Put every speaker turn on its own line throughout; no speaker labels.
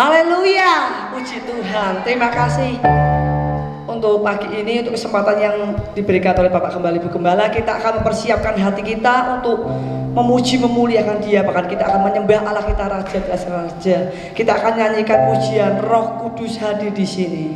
Haleluya, puji Tuhan. Terima kasih untuk pagi ini, untuk kesempatan yang diberikan oleh Bapak Gembala Ibu Gembala. Kita akan mempersiapkan hati kita untuk memuji memuliakan Dia. Bahkan kita akan menyembah Allah kita, Raja di atas raja. Kita akan nyanyikan pujian Roh Kudus hadir di sini.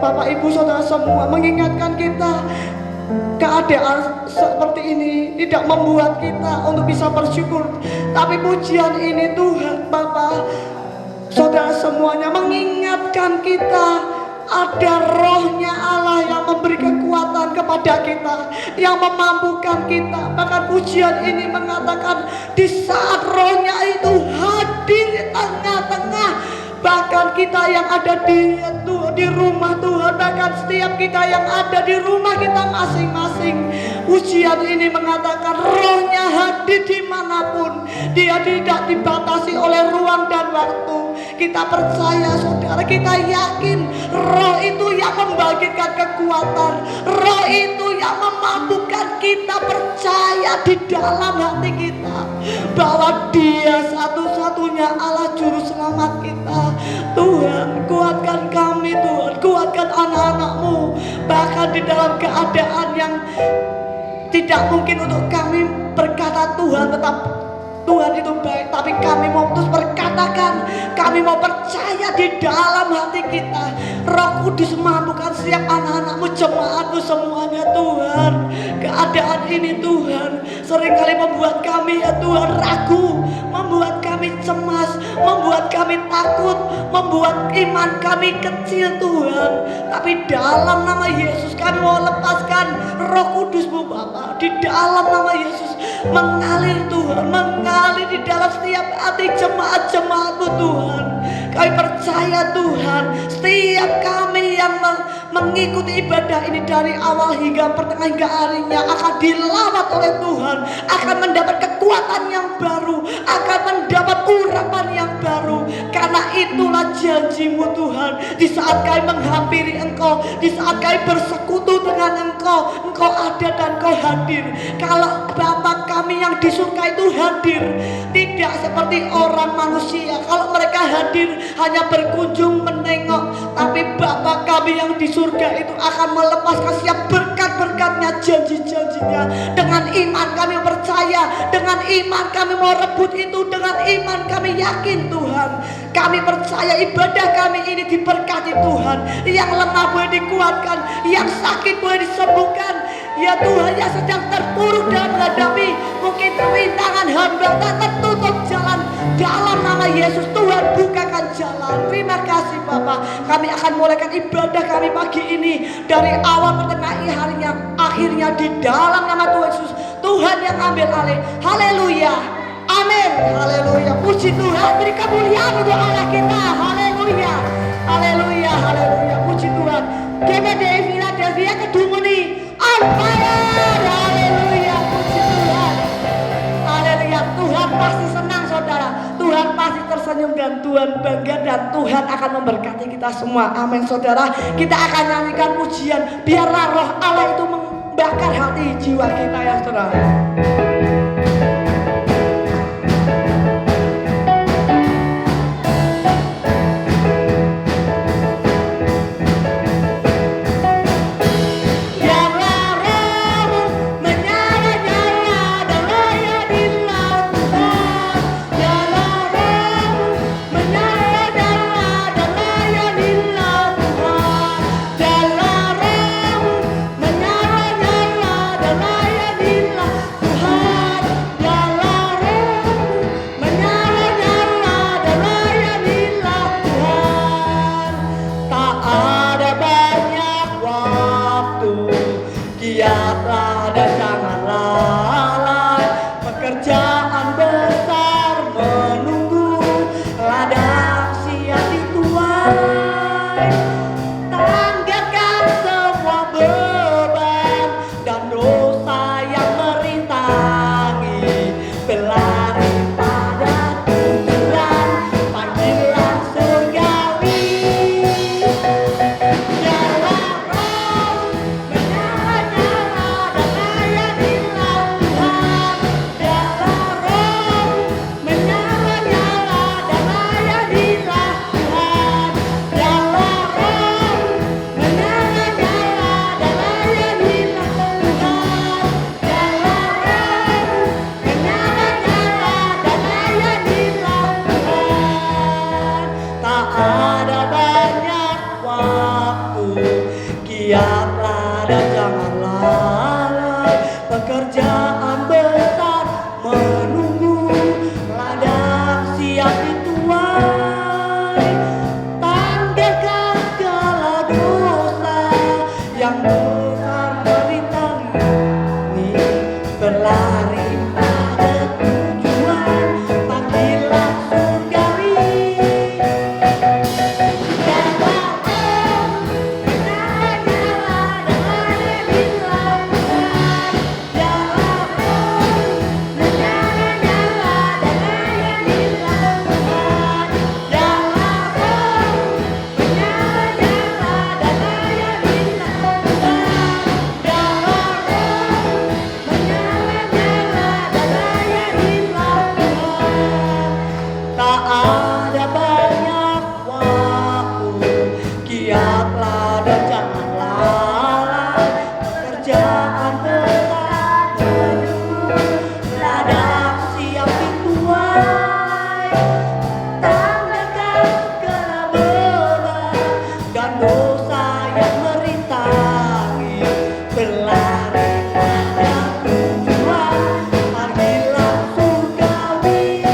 Bapak Ibu Saudara semua mengingatkan kita
keadaan seperti ini tidak membuat kita untuk bisa bersyukur, tapi pujian ini Tuhan Bapa, saudara semuanya mengingatkan kita ada rohnya Allah yang memberi kekuatan kepada kita, yang memampukan kita. Bahkan pujian ini mengatakan di saat rohnya itu hadir di tengah-tengah, bahkan kita yang ada di rumah Tuhan, bahkan setiap kita yang ada di rumah kita masing-masing. Pujian ini mengatakan rohnya hadir dimanapun, dia tidak dibatasi oleh ruang dan waktu. Kita percaya saudara, kita yakin roh itu yang membagikan kekuatan, roh itu yang memampukan kita percaya di dalam hati kita bahwa dia satu-satunya Allah juru selamat kita. Tuhan, kuatkan kami Tuhan, kuatkan anak-anak-Mu, bahkan di dalam keadaan yang tidak mungkin untuk kami berkata Tuhan tetap Tuhan itu baik, tapi kami mau terus berkatakan, kami mau percaya di dalam hati kita Roh Kudus mampukan setiap anak-anak-Mu, jemaat-Mu semuanya Tuhan. Keadaan ini Tuhan seringkali membuat kami ya Tuhan ragu, membuat kami cemas, membuat kami takut, membuat iman kami kecil Tuhan. Tapi dalam nama Yesus kami mau lepaskan Roh Kudus-Mu Bapa, di dalam nama Yesus mengalir Tuhan, mengalir di dalam setiap hati jemaat-jemaat-Mu Tuhan. Kami percaya Tuhan, setiap kami yang mengikuti ibadah ini dari awal hingga pertengahan hingga akhirnya akan dilawat oleh Tuhan, akan mendapat kekuatan yang baru, akan mendapat urapan yang baru. Karena itulah janji-Mu Tuhan, di saat kami menghampiri Engkau, di saat kami bersekutu dengan Engkau, Engkau ada dan Engkau hadir. Kalau Bapa kami yang di surga itu hadir, tidak seperti orang manusia. Kalau mereka hadir hanya berkunjung menengok, tapi Bapa kami yang di surga itu akan melepaskan setiap berkat-berkatnya, janji-janjinya. Dengan iman kami percaya, dengan iman kami mau rebut itu, dengan iman kami yakin Tuhan. Kami percaya ibadah kami ini diberkati Tuhan. Yang lemah boleh dikuatkan, yang sakit boleh disembuhkan. Ya Tuhan, yang sedang terpuruk dan menghadapi mungkin rintangan hambatan, tertutup jalan, dalam nama Yesus Tuhan bukakan jalan. Terima kasih Bapak. Kami akan mulaikan ibadah kami pagi ini dari awal pertengahan harinya, akhirnya di dalam nama Tuhan Yesus. Tuhan yang ambil alih. Haleluya, amin, haleluya. Puji Tuhan, beri kemuliaan untuk Allah kita. Haleluya, haleluya, haleluya. Puji Tuhan. GBD Philadelphia Kedumuni on fire. Haleluya, puji Tuhan. Haleluya. Tuhan pasti senang saudara, Tuhan pasti tersenyum dan Tuhan bangga, dan Tuhan akan memberkati kita semua. Amin saudara. Kita akan nyanyikan pujian, biarlah roh Allah itu membakar hati jiwa kita ya saudara. berlari pada tujuan panggilan surgawi. Tak ada banyak waktu, giatlah dan jangan lalai. Pekerjaan tetap penuh, ladang siap dituai. Tanggalkan segala beban dan dosa yang merintangi. Berlari pada tujuan panggilan surgawi.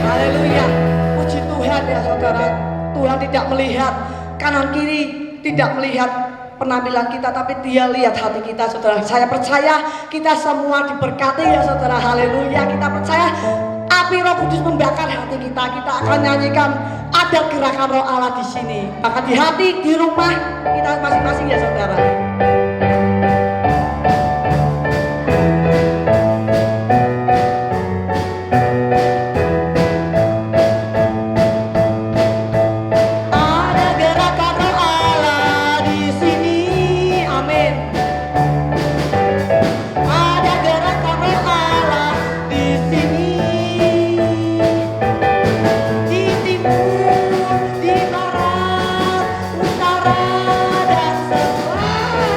Haleluya, puji Tuhan ya saudara. Tuhan tidak melihat kanan kiri, tidak melihat penampilan kita, tapi Dia lihat hati kita, saudara. Saya percaya kita semua diberkati ya saudara. Haleluya, kita percaya api Roh Kudus membakar hati kita. Kita akan nyanyikan, ada gerakan Roh Allah di sini. Maka di hati, di rumah kita masing-masing ya saudara. Di barat, utara, dan selatan.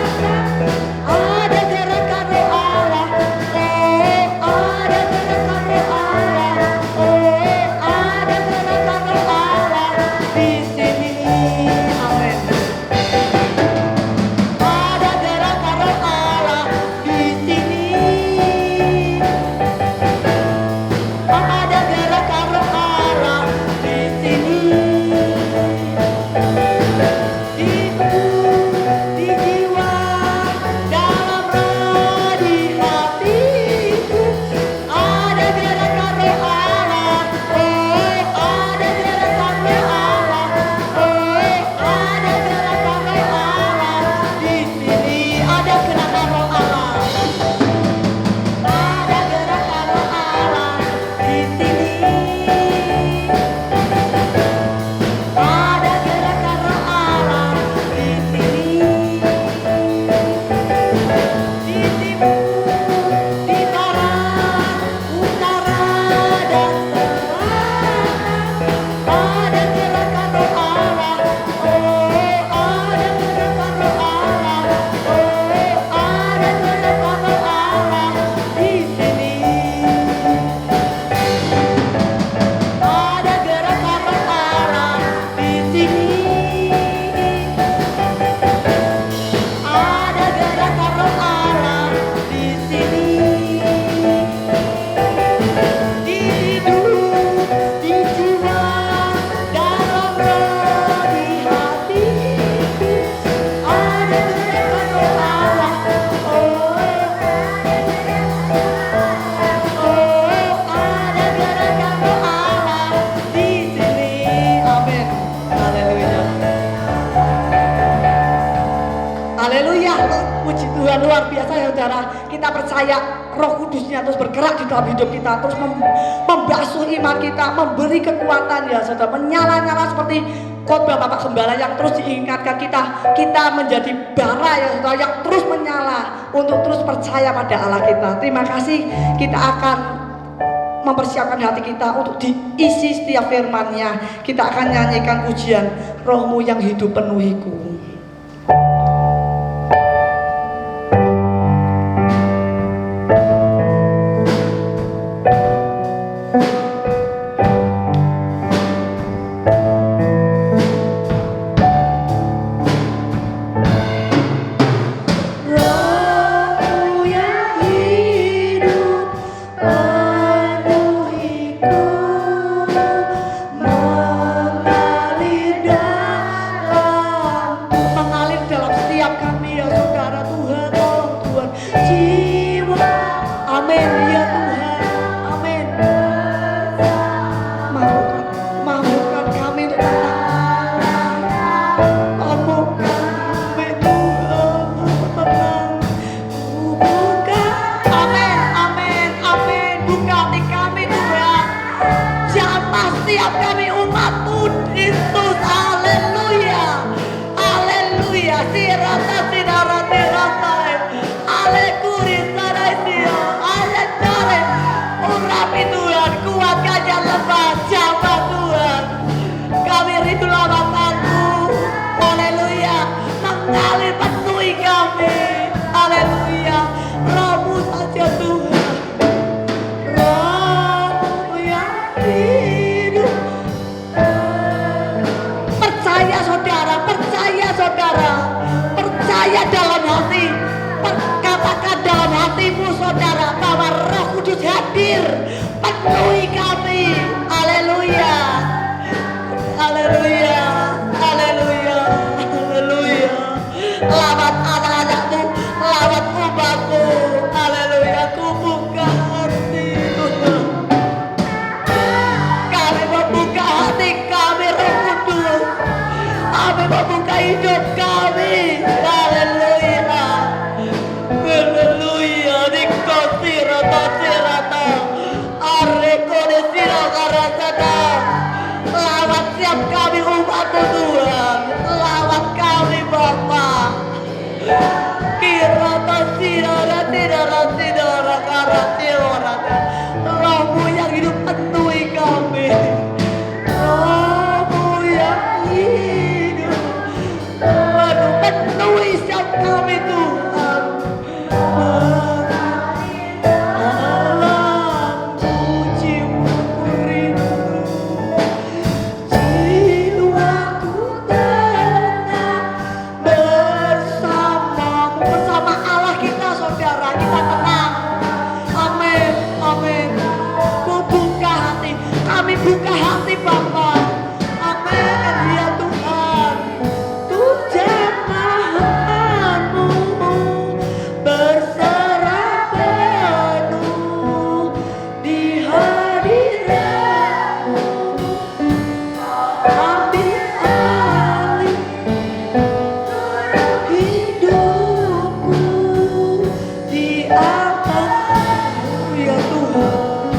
saudara, kita percaya Roh Kudusnya terus bergerak di dalam hidup kita, terus membasuh iman kita, memberi kekuatan ya saudara, menyala-nyala seperti khotbah Bapak Gembala yang terus diingatkan kita menjadi bara ya saudara, yang terus menyala untuk terus percaya pada Allah kita. Terima kasih, kita akan mempersiapkan hati kita untuk diisi setiap firman-Nya. Kita akan nyanyikan pujian Rohmu yang hidup penuhiku. Percaya dalam hati, katakan dalam hatimu saudara bahwa Roh Kudus hadir penuhi kami. Haleluya, haleluya, haleluya, haleluya. Lawat anak-anakmu, lawat umatmu. Haleluya, ku buka hati Tuhan. Kami membuka hati kami Roh Kudus. Kami membuka hidup kami. Haleluya, haleluya. Dikosirata sirata, areko desirakarasata. Lawat siap kami umatmu Tuhan. Lawat kami Bapa. Kirata sirara tidara tidara karati orata. Rohmu yang hidup penuhi kami. Rohmu yang hidup penuhi setiap kami Tuhan. Alam pujimu rindu, jiwaku tenang bersamamu. Bersama Allah kita saudara, kita tenang. Amin, amin. Ku buka hati, kami buka hati Bapa. Amin ya Tuhan. Tuh jemaatmu berserah penuh di hadiratmu. Ambil alih hidupku di atasmu ya Tuhan.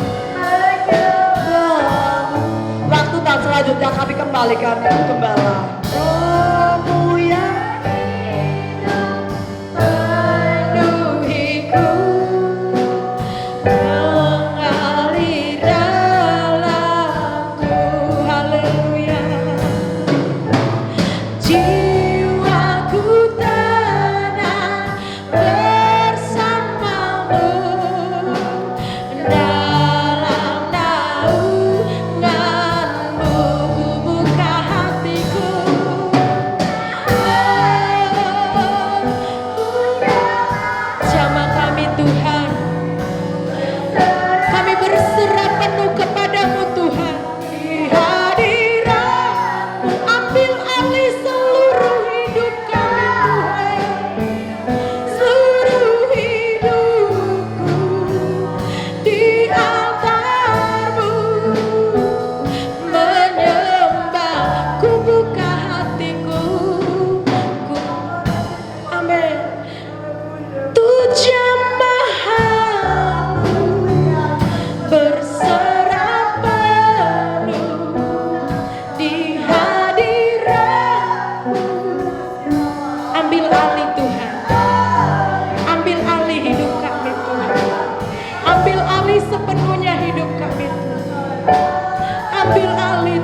Waktu dan selanjutnya kami kembalikan Ibu Gembala. Rohmu yang penuhiku, mengalir dalamku. Haleluya. Jiwaku tenang bersamamu dalam naunganmu. Buka hatiku.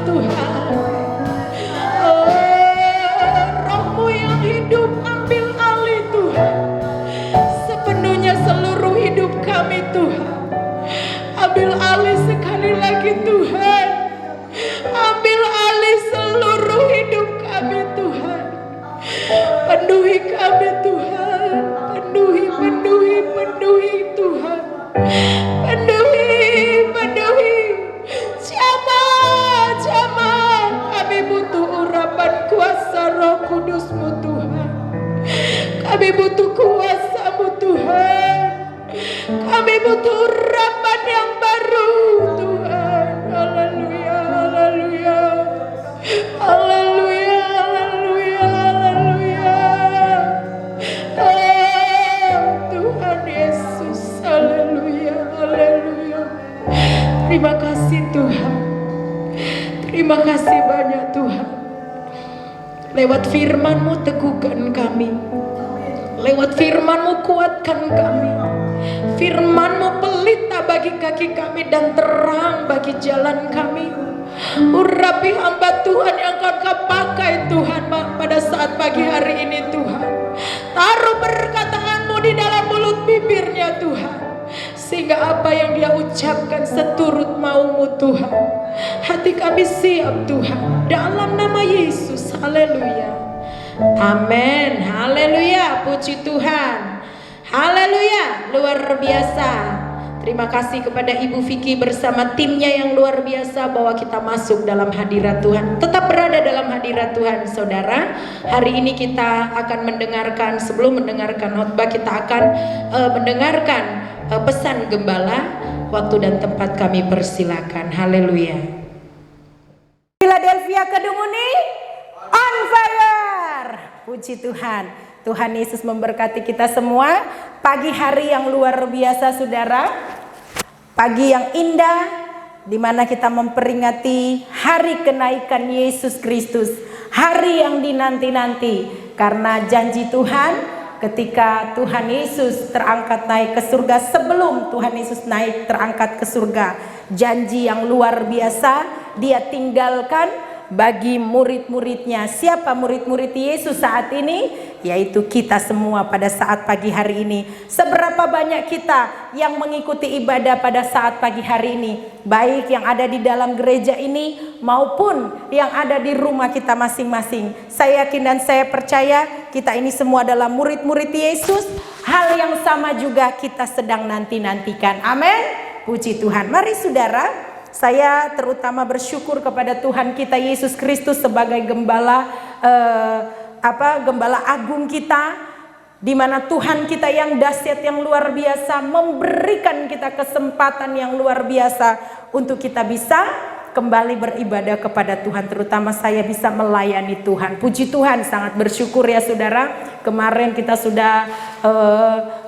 Tuhan. Oh, Roh-Mu yang hidup ambil alih Tuhan, sepenuhnya seluruh hidup kami Tuhan. Ambil alih sekali lagi Tuhan, ambil alih seluruh hidup kami Tuhan. Penuhi kami Tuhan, penuhi Tuhan. Penuhi. Jamah. Kami butuh urapan kuasa Roh Kudus-Mu Tuhan. Kami butuh kuasa-Mu Tuhan. Kami butuh urapan yang baru Tuhan. Haleluya, haleluya. Haleluya, haleluya, haleluya. Oh, Tuhan Yesus, haleluya, haleluya. Terima kasih Tuhan. Terima kasih banyak Tuhan. Lewat firman-Mu teguhkan kami. Lewat firman-Mu kuatkan kami. Firman-Mu pelita bagi kaki kami dan terang bagi jalan kami. Urapi hamba Tuhan yang akan Kau pakai Tuhan pada saat pagi hari ini Tuhan. Taruh perkataan-Mu di dalam mulut bibirnya Tuhan, sehingga apa yang dia ucapkan seturut mau-Mu Tuhan. Hati kami siap Tuhan, dalam nama Yesus. Haleluya, amin, haleluya, puji Tuhan, haleluya, luar biasa. Terima kasih kepada Ibu Vicky bersama timnya yang luar biasa bahwa kita masuk dalam hadirat Tuhan. Tetap berada dalam hadirat Tuhan saudara. Hari ini kita akan mendengarkan, sebelum mendengarkan khotbah kita akan mendengarkan pesan gembala. Waktu dan tempat kami persilakan. Haleluya. Philadelphia Kedunguni on fire. Puji Tuhan. Tuhan Yesus memberkati kita semua. Pagi hari yang luar biasa saudara. Pagi yang indah, di mana kita memperingati hari kenaikan Yesus Kristus. Hari yang dinanti-nanti. Karena janji Tuhan, ketika Tuhan Yesus terangkat naik ke surga, sebelum Tuhan Yesus naik terangkat ke surga, janji yang luar biasa Dia tinggalkan bagi murid-muridnya. Siapa murid-murid Yesus saat ini? Yaitu kita semua pada saat pagi hari ini. Seberapa banyak kita yang mengikuti ibadah pada saat pagi hari ini, baik yang ada di dalam gereja ini maupun yang ada di rumah kita masing-masing. Saya yakin dan saya percaya kita ini semua adalah murid-murid Yesus. Hal yang sama juga kita sedang nanti-nantikan. Amin. Puji Tuhan. Mari saudara, saya terutama bersyukur kepada Tuhan kita Yesus Kristus sebagai gembala gembala agung kita, di mana Tuhan kita yang dahsyat, yang luar biasa memberikan kita kesempatan yang luar biasa untuk kita bisa kembali beribadah kepada Tuhan. Terutama saya bisa melayani Tuhan. Puji Tuhan, sangat bersyukur ya saudara. Kemarin kita sudah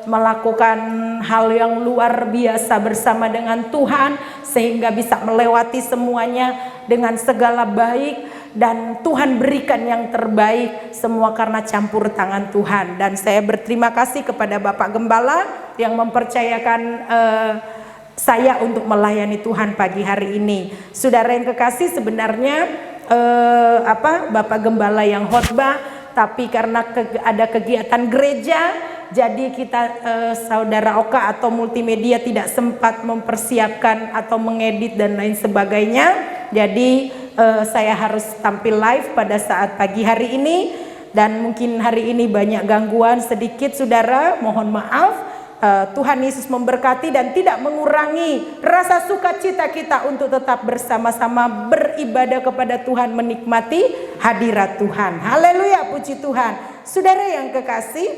melakukan hal yang luar biasa bersama dengan Tuhan, sehingga bisa melewati semuanya dengan segala baik. Dan Tuhan berikan yang terbaik, semua karena campur tangan Tuhan. Dan saya berterima kasih kepada Bapak Gembala yang mempercayakan saya untuk melayani Tuhan pagi hari ini. Saudara yang kekasih, sebenarnya Bapak Gembala yang khotbah, tapi karena ada kegiatan gereja, jadi kita saudara Oka atau multimedia tidak sempat mempersiapkan atau mengedit dan lain sebagainya. Jadi saya harus tampil live pada saat pagi hari ini, dan mungkin hari ini banyak gangguan sedikit saudara, mohon maaf. Tuhan Yesus memberkati dan tidak mengurangi rasa sukacita kita untuk tetap bersama-sama beribadah kepada Tuhan, menikmati hadirat Tuhan. Haleluya, puji Tuhan. Saudara yang kekasih,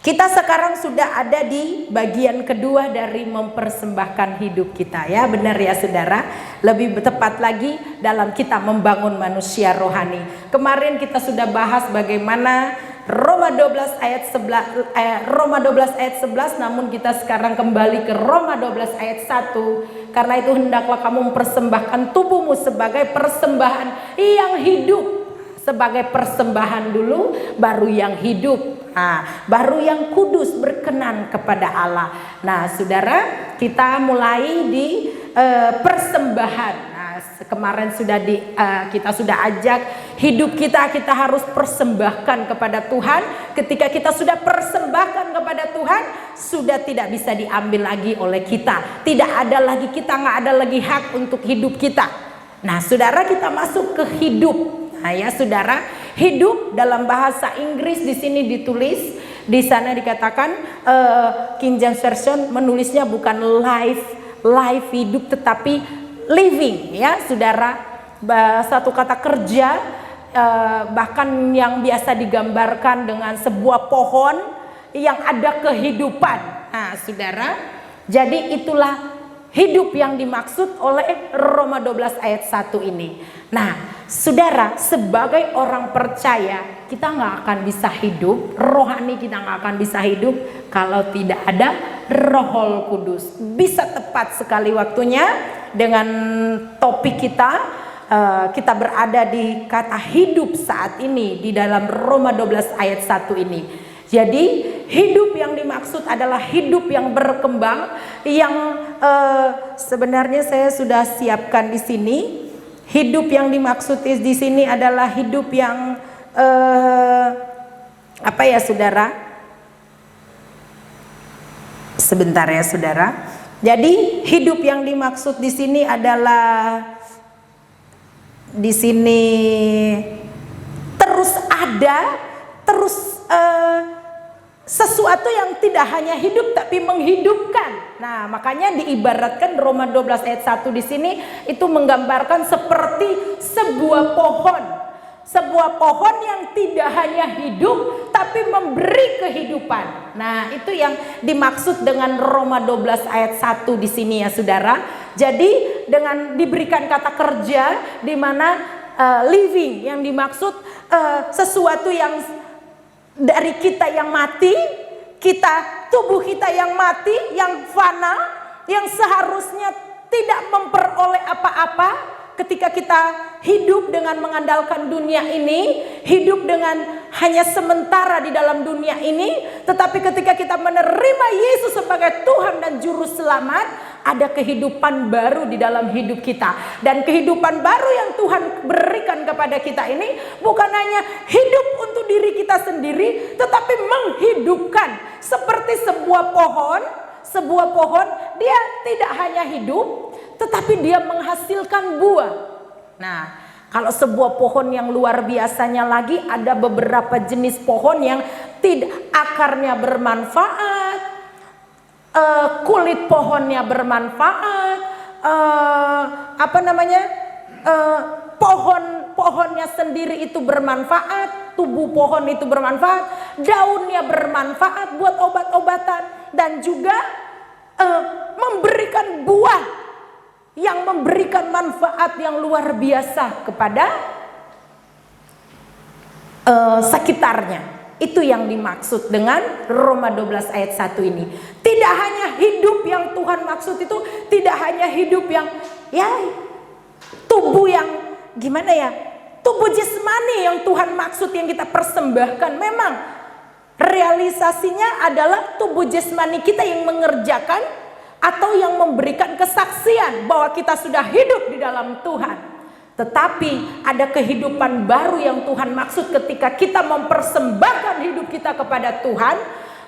kita sekarang sudah ada di bagian kedua dari mempersembahkan hidup kita, ya benar ya saudara. Lebih tepat lagi dalam kita membangun manusia rohani. Kemarin kita sudah bahas bagaimana Roma 12 ayat 11, namun kita sekarang kembali ke Roma 12 ayat 1. Karena itu hendaklah kamu mempersembahkan tubuhmu sebagai persembahan yang hidup. Sebagai persembahan dulu, baru yang hidup. Baru yang kudus, berkenan kepada Allah. Nah saudara, kita mulai di persembahan. Nah kemarin sudah kita sudah ajak hidup kita harus persembahkan kepada Tuhan. Ketika kita sudah persembahkan kepada Tuhan, sudah tidak bisa diambil lagi oleh kita. Tidak ada lagi, kita nggak ada lagi hak untuk hidup kita. Nah, saudara, kita masuk ke hidup. Nah, ya saudara, hidup dalam bahasa Inggris di sini ditulis, di sana dikatakan King James Version menulisnya bukan life hidup, tetapi living, ya saudara. Satu kata kerja, bahkan yang biasa digambarkan dengan sebuah pohon yang ada kehidupan. Nah saudara, jadi itulah hidup yang dimaksud oleh Roma 12 ayat 1 ini. Nah saudara, sebagai orang percaya, kita nggak akan bisa hidup rohani, kita nggak akan bisa hidup kalau tidak ada Roh Kudus. Bisa tepat sekali waktunya dengan topik kita. Kita berada di kata hidup saat ini di dalam Roma 12 ayat 1 ini. Jadi hidup yang dimaksud adalah hidup yang berkembang, yang sebenarnya saya sudah siapkan di sini. Hidup yang dimaksud di sini adalah hidup yang apa ya saudara? Sebentar ya saudara. Jadi hidup yang dimaksud di sini adalah di sini terus ada, terus sesuatu yang tidak hanya hidup tapi menghidupkan. Nah, makanya diibaratkan Roma 12 ayat 1 di sini itu menggambarkan seperti sebuah pohon. Sebuah pohon yang tidak hanya hidup tapi memberi kehidupan. Nah, itu yang dimaksud dengan Roma 12 ayat 1 di sini ya saudara. Jadi dengan diberikan kata kerja di mana living yang dimaksud sesuatu yang dari kita yang mati, tubuh kita yang mati, yang fana, yang seharusnya tidak memperoleh apa-apa. Ketika kita hidup dengan mengandalkan dunia ini, hidup dengan hanya sementara di dalam dunia ini, tetapi ketika kita menerima Yesus sebagai Tuhan dan Juru Selamat, ada kehidupan baru di dalam hidup kita. Dan kehidupan baru yang Tuhan berikan kepada kita ini bukan hanya hidup untuk diri kita sendiri, tetapi menghidupkan. Seperti sebuah pohon, dia tidak hanya hidup, tetapi dia menghasilkan buah. Nah, kalau sebuah pohon yang luar biasanya lagi, ada beberapa jenis pohon yang akarnya bermanfaat, kulit pohonnya bermanfaat, pohonnya sendiri itu bermanfaat, tubuh pohon itu bermanfaat, daunnya bermanfaat buat obat-obatan, dan juga memberikan buah yang memberikan manfaat yang luar biasa kepada sekitarnya. Itu yang dimaksud dengan Roma 12 ayat 1 ini. Tidak hanya hidup yang Tuhan maksud itu, tidak hanya hidup yang tubuh yang gimana ya, tubuh jasmani yang Tuhan maksud yang kita persembahkan. Memang realisasinya adalah tubuh jasmani kita yang mengerjakan atau yang memberikan kesaksian bahwa kita sudah hidup di dalam Tuhan. Tetapi ada kehidupan baru yang Tuhan maksud ketika kita mempersembahkan hidup kita kepada Tuhan.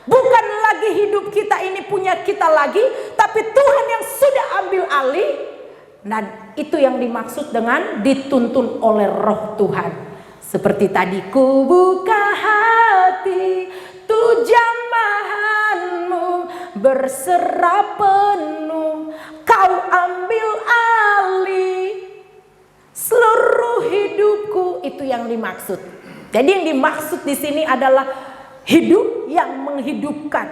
Bukan lagi hidup kita ini punya kita lagi, tapi Tuhan yang sudah ambil alih. Nah, itu yang dimaksud dengan dituntun oleh Roh Tuhan. Seperti tadi, ku buka hati, tuh jamahanmu berserah penuh, kau ambil alih seluruh hidupku. Itu yang dimaksud. Jadi yang dimaksud di sini adalah hidup yang menghidupkan,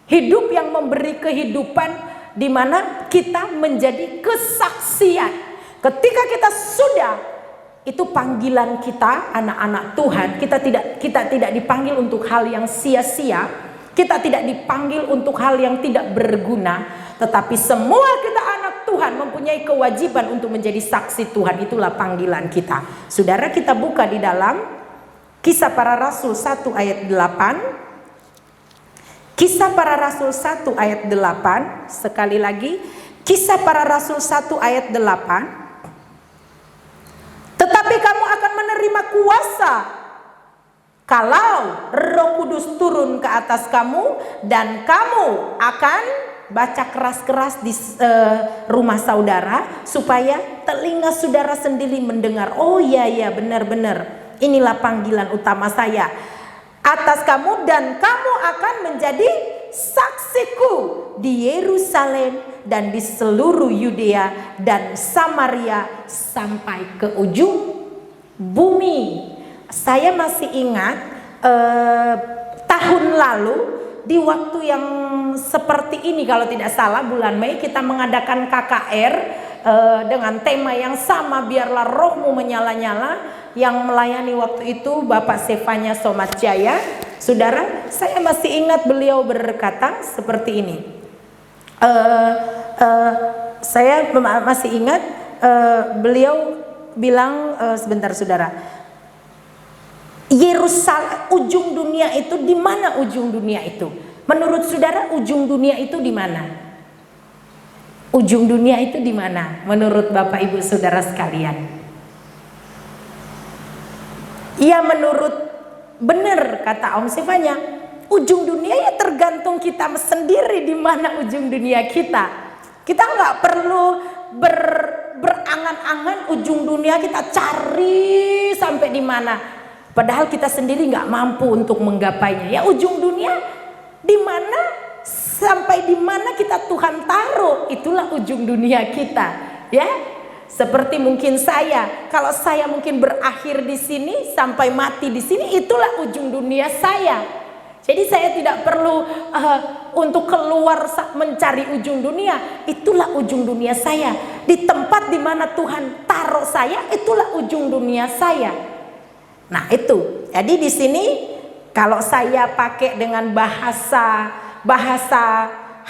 hidup yang memberi kehidupan, di mana kita menjadi kesaksian. Ketika kita sudah, itu panggilan kita anak-anak Tuhan. Kita tidak dipanggil untuk hal yang sia-sia, kita tidak dipanggil untuk hal yang tidak berguna, tetapi semua kita anak Tuhan mempunyai kewajiban untuk menjadi saksi Tuhan. Itulah panggilan kita. Saudara, kita buka di dalam Kisah Para Rasul 1 ayat 8. Kisah Para Rasul 1 ayat 8. Sekali lagi, Kisah Para Rasul 1 ayat 8. kuasa kalau Roh Kudus turun ke atas kamu, dan kamu akan baca keras-keras di rumah saudara supaya telinga saudara sendiri mendengar. Oh iya ya, benar-benar inilah panggilan utama saya atas kamu, dan kamu akan menjadi saksiku di Yerusalem dan di seluruh Yudea dan Samaria sampai ke ujung bumi. Saya masih ingat tahun lalu di waktu yang seperti ini, kalau tidak salah bulan Mei, kita mengadakan KKR dengan tema yang sama, biarlah rohmu menyala-nyala. Yang melayani waktu itu Bapak Sefanya Somat Jaya. Saudara, saya masih ingat beliau berkata seperti ini. Saya masih ingat beliau bilang, sebentar saudara, Yerusalem, ujung dunia itu di mana? Ujung dunia itu, menurut saudara, ujung dunia itu di mana? Ujung dunia itu di mana? Menurut Bapak Ibu Saudara sekalian? Ya, menurut benar kata Om Sefanya, ujung dunia ya tergantung kita sendiri di mana ujung dunia kita. Kita nggak perlu berangan-angan ujung dunia kita cari sampai di mana. Padahal kita sendiri nggak mampu untuk menggapainya. Ya, ujung dunia di mana, sampai di mana kita Tuhan taruh, itulah ujung dunia kita. Ya, seperti mungkin saya, kalau saya mungkin berakhir di sini sampai mati di sini, itulah ujung dunia saya. Jadi saya tidak perlu untuk keluar mencari ujung dunia, itulah ujung dunia saya. Di tempat di mana Tuhan taruh saya, itulah ujung dunia saya. Nah itu, jadi di sini kalau saya pakai dengan bahasa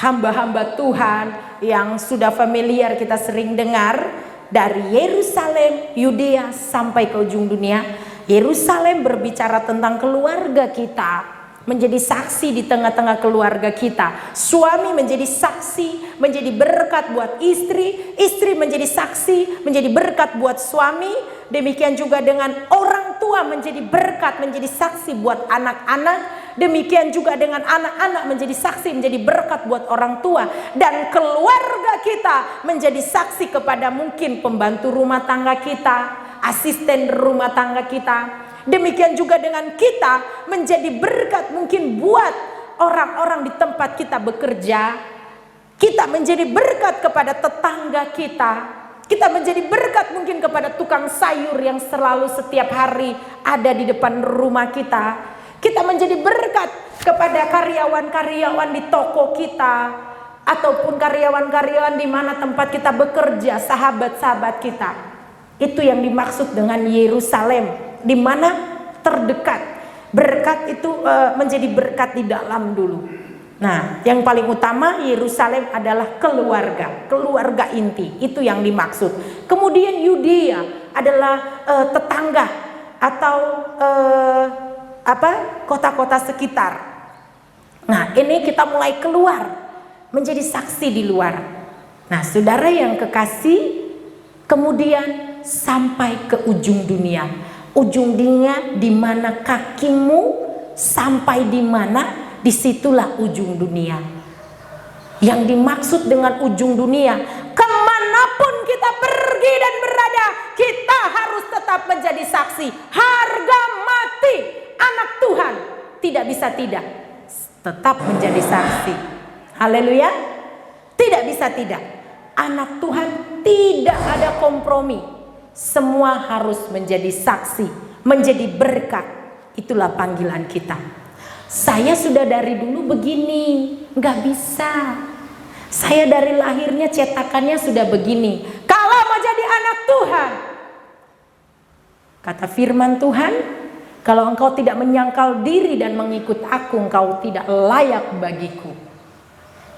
hamba-hamba Tuhan yang sudah familiar, kita sering dengar, dari Yerusalem, Yudea sampai ke ujung dunia. Yerusalem berbicara tentang keluarga kita, menjadi saksi di tengah-tengah keluarga kita. Suami menjadi saksi, menjadi berkat buat istri. Istri menjadi saksi, menjadi berkat buat suami. Demikian juga dengan orang tua menjadi berkat, menjadi saksi buat anak-anak. Demikian juga dengan anak-anak menjadi saksi, menjadi berkat buat orang tua. Dan keluarga kita menjadi saksi kepada mungkin pembantu rumah tangga kita, asisten rumah tangga kita. Demikian juga dengan kita menjadi berkat mungkin buat orang-orang di tempat kita bekerja. Kita menjadi berkat kepada tetangga kita. Kita menjadi berkat mungkin kepada tukang sayur yang selalu setiap hari ada di depan rumah kita. Kita menjadi berkat kepada karyawan-karyawan di toko kita, ataupun karyawan-karyawan di mana tempat kita bekerja, sahabat-sahabat kita. Itu yang dimaksud dengan Yerusalem, di mana terdekat. Berkat itu menjadi berkat di dalam dulu. Nah, yang paling utama Yerusalem adalah keluarga, keluarga inti. Itu yang dimaksud. Kemudian Yudea adalah tetangga atau kota-kota sekitar. Nah, ini kita mulai keluar menjadi saksi di luar. Nah, saudara yang kekasih, kemudian sampai ke ujung dunia. Ujung dunia di mana kakimu sampai di mana, disitulah ujung dunia. Yang dimaksud dengan ujung dunia, kemanapun kita pergi dan berada, kita harus tetap menjadi saksi. Harga mati anak Tuhan tidak bisa tidak, tetap menjadi saksi. Haleluya. Tidak bisa tidak. Anak Tuhan tidak ada kompromi. Semua harus menjadi saksi, menjadi berkat. Itulah panggilan kita. Saya sudah dari dulu begini, nggak bisa. Saya dari lahirnya cetakannya sudah begini. Kalau mau jadi anak Tuhan, kata firman Tuhan, kalau engkau tidak menyangkal diri dan mengikut aku, engkau tidak layak bagiku.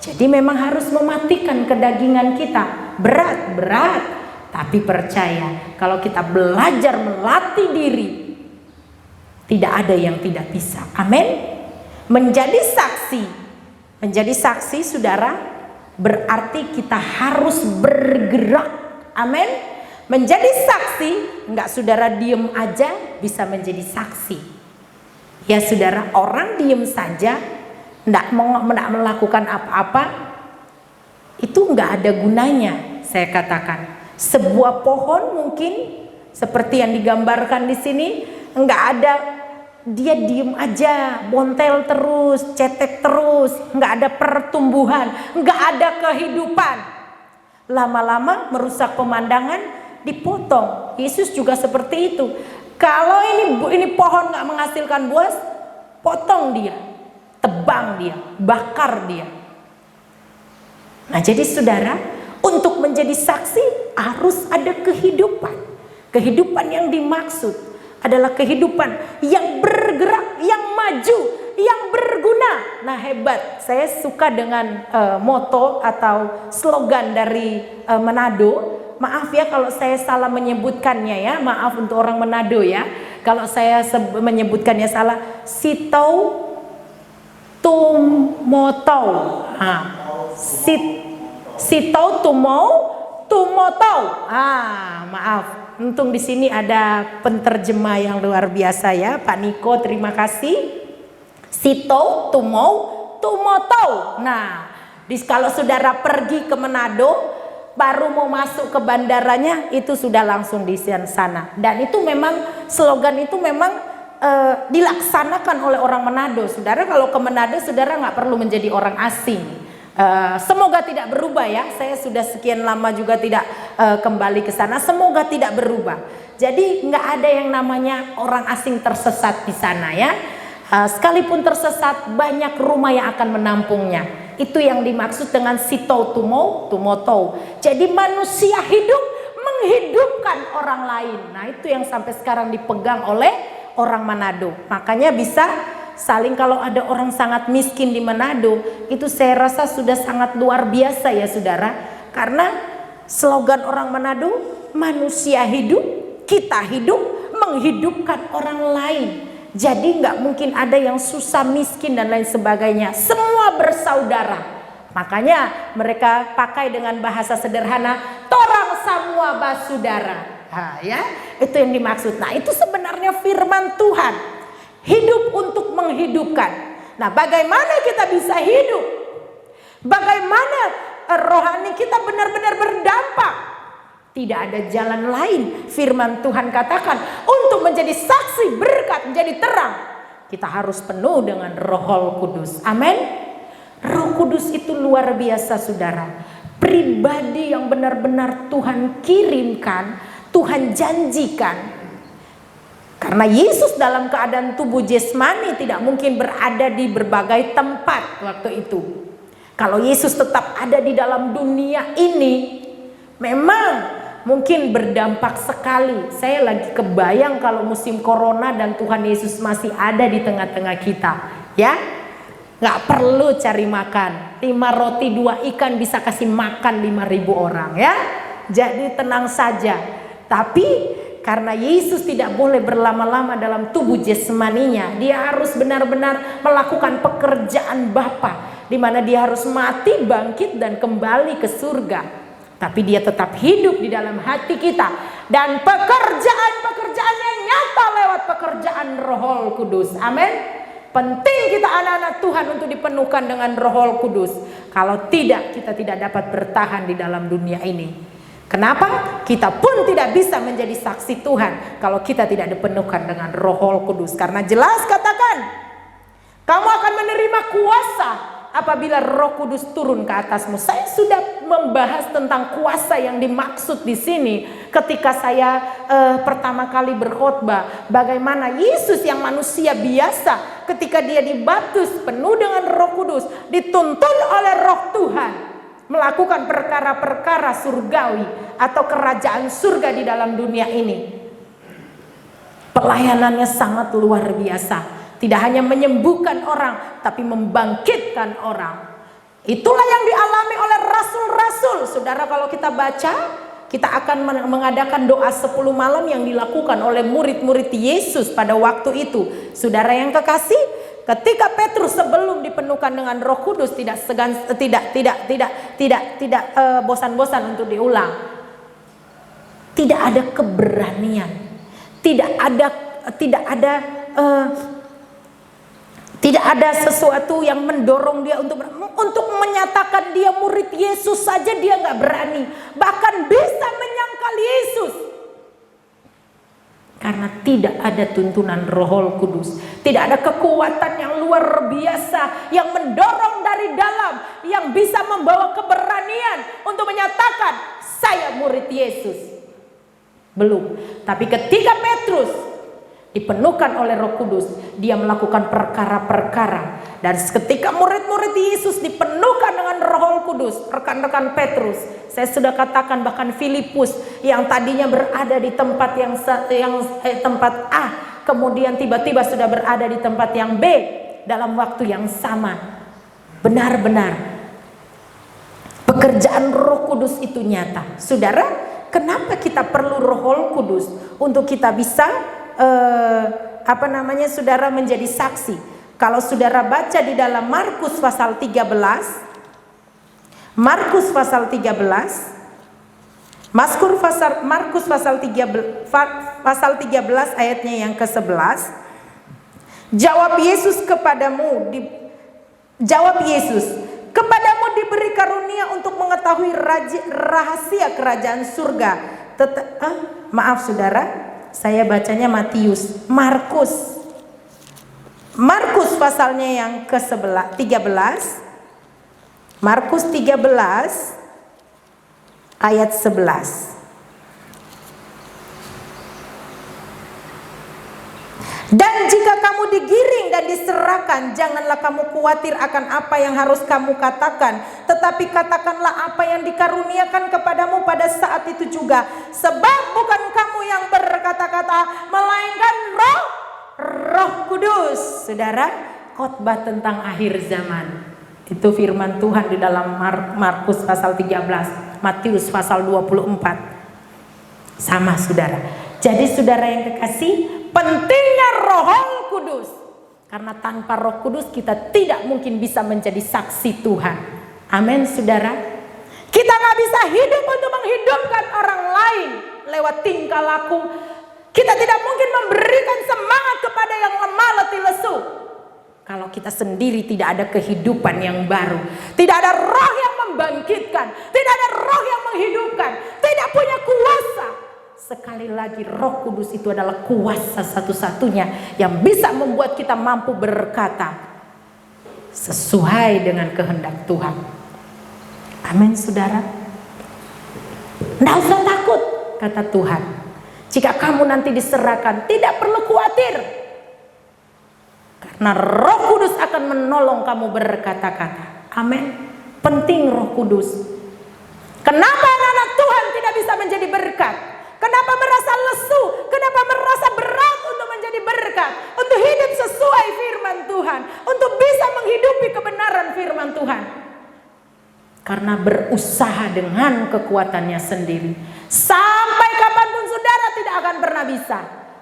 Jadi memang harus mematikan kedagingan kita. Berat. Tapi percaya, kalau kita belajar melatih diri, tidak ada yang tidak bisa. Amin. Menjadi saksi saudara, berarti kita harus bergerak. Amin. Menjadi saksi, enggak saudara diem aja, bisa menjadi saksi. Ya saudara, orang diem saja, tidak melakukan apa-apa, itu nggak ada gunanya. Saya katakan, sebuah pohon mungkin seperti yang digambarkan di sini, nggak ada, dia diem aja, bontel terus, cetek terus, nggak ada pertumbuhan, nggak ada kehidupan. Lama-lama merusak pemandangan, dipotong. Yesus juga seperti itu. Kalau ini pohon nggak menghasilkan buah, potong dia, tebang dia, bakar dia. Nah, jadi saudara, untuk menjadi saksi harus ada kehidupan. Kehidupan yang dimaksud adalah kehidupan yang bergerak, yang maju, yang berguna. Nah, hebat. Saya suka dengan moto atau slogan dari Manado. Maaf ya kalau saya salah menyebutkannya ya. Maaf untuk orang Manado ya. Kalau saya menyebutkannya salah. Sitou Tumotau. Sitou Tumotau. Maaf. Untung di sini ada penterjemah yang luar biasa ya, Pak Niko, terima kasih. Sitou Tumotau. Nah, kalau saudara pergi ke Manado, baru mau masuk ke bandaranya, itu sudah langsung di sana. Dan itu memang slogan itu memang dilaksanakan oleh orang Manado. Saudara kalau ke Manado, saudara nggak perlu menjadi orang asing. Semoga tidak berubah ya. Saya sudah sekian lama juga tidak kembali ke sana. Semoga tidak berubah. Jadi nggak ada yang namanya orang asing tersesat di sana ya. Sekalipun tersesat, banyak rumah yang akan menampungnya. Itu yang dimaksud dengan Sitou Tumotau. Jadi manusia hidup menghidupkan orang lain. Nah, itu yang sampai sekarang dipegang oleh orang Manado. Makanya bisa saling, kalau ada orang sangat miskin di Manado, itu saya rasa sudah sangat luar biasa ya saudara. Karena slogan orang Manado, manusia hidup, kita hidup, menghidupkan orang lain. Jadi nggak mungkin ada yang susah, miskin dan lain sebagainya. Semua bersaudara. Makanya mereka pakai dengan bahasa sederhana, torang semua basudara. Ya, itu yang dimaksud. Nah, itu sebenarnya firman Tuhan. Hidup untuk menghidupkan. Nah, bagaimana kita bisa hidup? Bagaimana rohani kita benar-benar berdampak? Tidak ada jalan lain. Firman Tuhan katakan, untuk menjadi saksi berkat, menjadi terang, kita harus penuh dengan Roh Kudus. Amin. Roh Kudus itu luar biasa saudara. Pribadi yang benar-benar Tuhan kirimkan, Tuhan janjikan. Karena Yesus dalam keadaan tubuh jasmani tidak mungkin berada di berbagai tempat waktu itu. Kalau Yesus tetap ada di dalam dunia ini, memang mungkin berdampak sekali. Saya lagi kebayang kalau musim corona dan Tuhan Yesus masih ada di tengah-tengah kita, ya. Nggak perlu cari makan. 5 roti 2 ikan bisa kasih makan 5.000 orang, ya. Jadi tenang saja. Tapi karena Yesus tidak boleh berlama-lama dalam tubuh jasmaninya, dia harus benar-benar melakukan pekerjaan Bapa, di mana dia harus mati, bangkit dan kembali ke surga. Tapi dia tetap hidup di dalam hati kita. Dan pekerjaan-pekerjaannya nyata lewat pekerjaan Roh Kudus. Amin. Penting kita anak-anak Tuhan untuk dipenuhkan dengan Roh Kudus. Kalau tidak, kita tidak dapat bertahan di dalam dunia ini. Kenapa? Kita pun tidak bisa menjadi saksi Tuhan kalau kita tidak dipenuhkan dengan Roh Kudus. Karena jelas katakan, kamu akan menerima kuasa apabila Roh Kudus turun ke atasmu. Saya sudah membahas tentang kuasa yang dimaksud di sini ketika saya pertama kali berkhotbah. Bagaimana Yesus yang manusia biasa, ketika dia dibaptis penuh dengan Roh Kudus, dituntun oleh Roh Tuhan melakukan perkara-perkara surgawi atau kerajaan surga di dalam dunia ini. Pelayanannya sangat luar biasa. Tidak hanya menyembuhkan orang, tapi membangkitkan orang. Itulah yang dialami oleh rasul-rasul. Saudara, kalau kita baca, kita akan mengadakan doa 10 malam yang dilakukan oleh murid-murid Yesus pada waktu itu. Saudara yang kekasih, ketika Petrus sebelum dipenuhkan dengan Roh Kudus tidak bosan-bosan untuk diulang. Tidak ada keberanian, tidak ada tidak ada sesuatu yang mendorong dia untuk menyatakan dia murid Yesus saja dia nggak berani, bahkan bisa menyangkal Yesus. Karena tidak ada tuntunan Roh Kudus, tidak ada kekuatan yang luar biasa yang mendorong dari dalam, yang bisa membawa keberanian untuk menyatakan saya murid Yesus. Belum. Tapi ketika Petrus dipenuhkan oleh Roh Kudus, dia melakukan perkara-perkara. Dan ketika murid-murid Yesus dipenuhkan dengan Roh Kudus, rekan-rekan Petrus, saya sudah katakan bahkan Filipus yang tadinya berada di tempat tempat A, kemudian tiba-tiba sudah berada di tempat yang B dalam waktu yang sama. Benar-benar pekerjaan Roh Kudus itu nyata. Saudara, kenapa kita perlu Roh Kudus? Untuk kita bisa saudara menjadi saksi. Kalau saudara baca di dalam Markus pasal 13, Markus pasal 13 ayatnya yang ke-11, jawab Yesus, kepadamu diberi karunia untuk mengetahui rahasia kerajaan surga. Maaf saudara, saya bacanya Matius. Markus pasalnya yang ke-13. Markus 13 ayat 11. Dan jika kamu digiring dan diserahkan, janganlah kamu khawatir akan apa yang harus kamu katakan, tetapi katakanlah apa yang dikaruniakan kepadamu pada saat itu juga. Sebab bukan kamu yang berkata-kata, melainkan Roh Kudus. Saudara, khotbah tentang akhir zaman. Itu firman Tuhan di dalam Markus pasal 13, Matius pasal 24. Sama saudara. Jadi saudara yang kekasih, pentingnya Roh Kudus. Karena tanpa Roh Kudus kita tidak mungkin bisa menjadi saksi Tuhan. Amin saudara. Kita gak bisa hidup untuk menghidupkan orang lain lewat tingkah laku. Kita tidak mungkin memberikan semangat kepada yang lemah letih lesu kalau kita sendiri tidak ada kehidupan yang baru, tidak ada roh yang membangkitkan, tidak ada roh yang menghidupkan, tidak punya kuasa. Sekali lagi, Roh Kudus itu adalah kuasa satu-satunya yang bisa membuat kita mampu berkata sesuai dengan kehendak Tuhan. Amin saudara. Tidak usah takut, kata Tuhan. Jika kamu nanti diserahkan, tidak perlu khawatir. Karena Roh Kudus akan menolong kamu berkata-kata. Amin. Penting Roh Kudus. Kenapa anak-anak Tuhan tidak bisa menjadi berkat? Kenapa merasa lesu? Kenapa merasa berat untuk menjadi berkat? Untuk hidup sesuai firman Tuhan. Untuk bisa menghidupi kebenaran firman Tuhan. Karena berusaha dengan kekuatannya sendiri. Sampai kapanpun saudara tidak akan pernah bisa.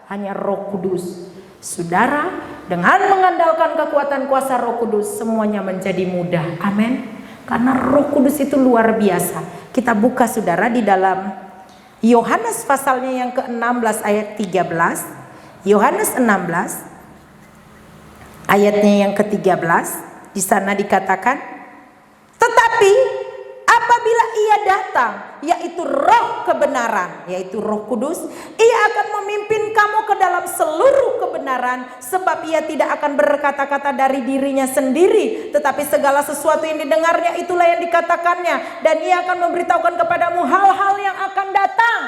Hanya Roh Kudus. Saudara, dengan mengandalkan kekuatan kuasa Roh Kudus, semuanya menjadi mudah. Amin. Karena Roh Kudus itu luar biasa. Kita buka saudara di dalam Yohanes pasalnya yang ke-16 ayat 13. Yohanes 16 ayatnya yang ke-13. Di sana dikatakan, tetapi apabila ia datang, yaitu Roh kebenaran, yaitu Roh Kudus, ia akan memimpin kamu ke dalam seluruh kebenaran, sebab ia tidak akan berkata-kata dari dirinya sendiri, tetapi segala sesuatu yang didengarnya itulah yang dikatakannya, dan ia akan memberitahukan kepadamu hal-hal yang akan datang.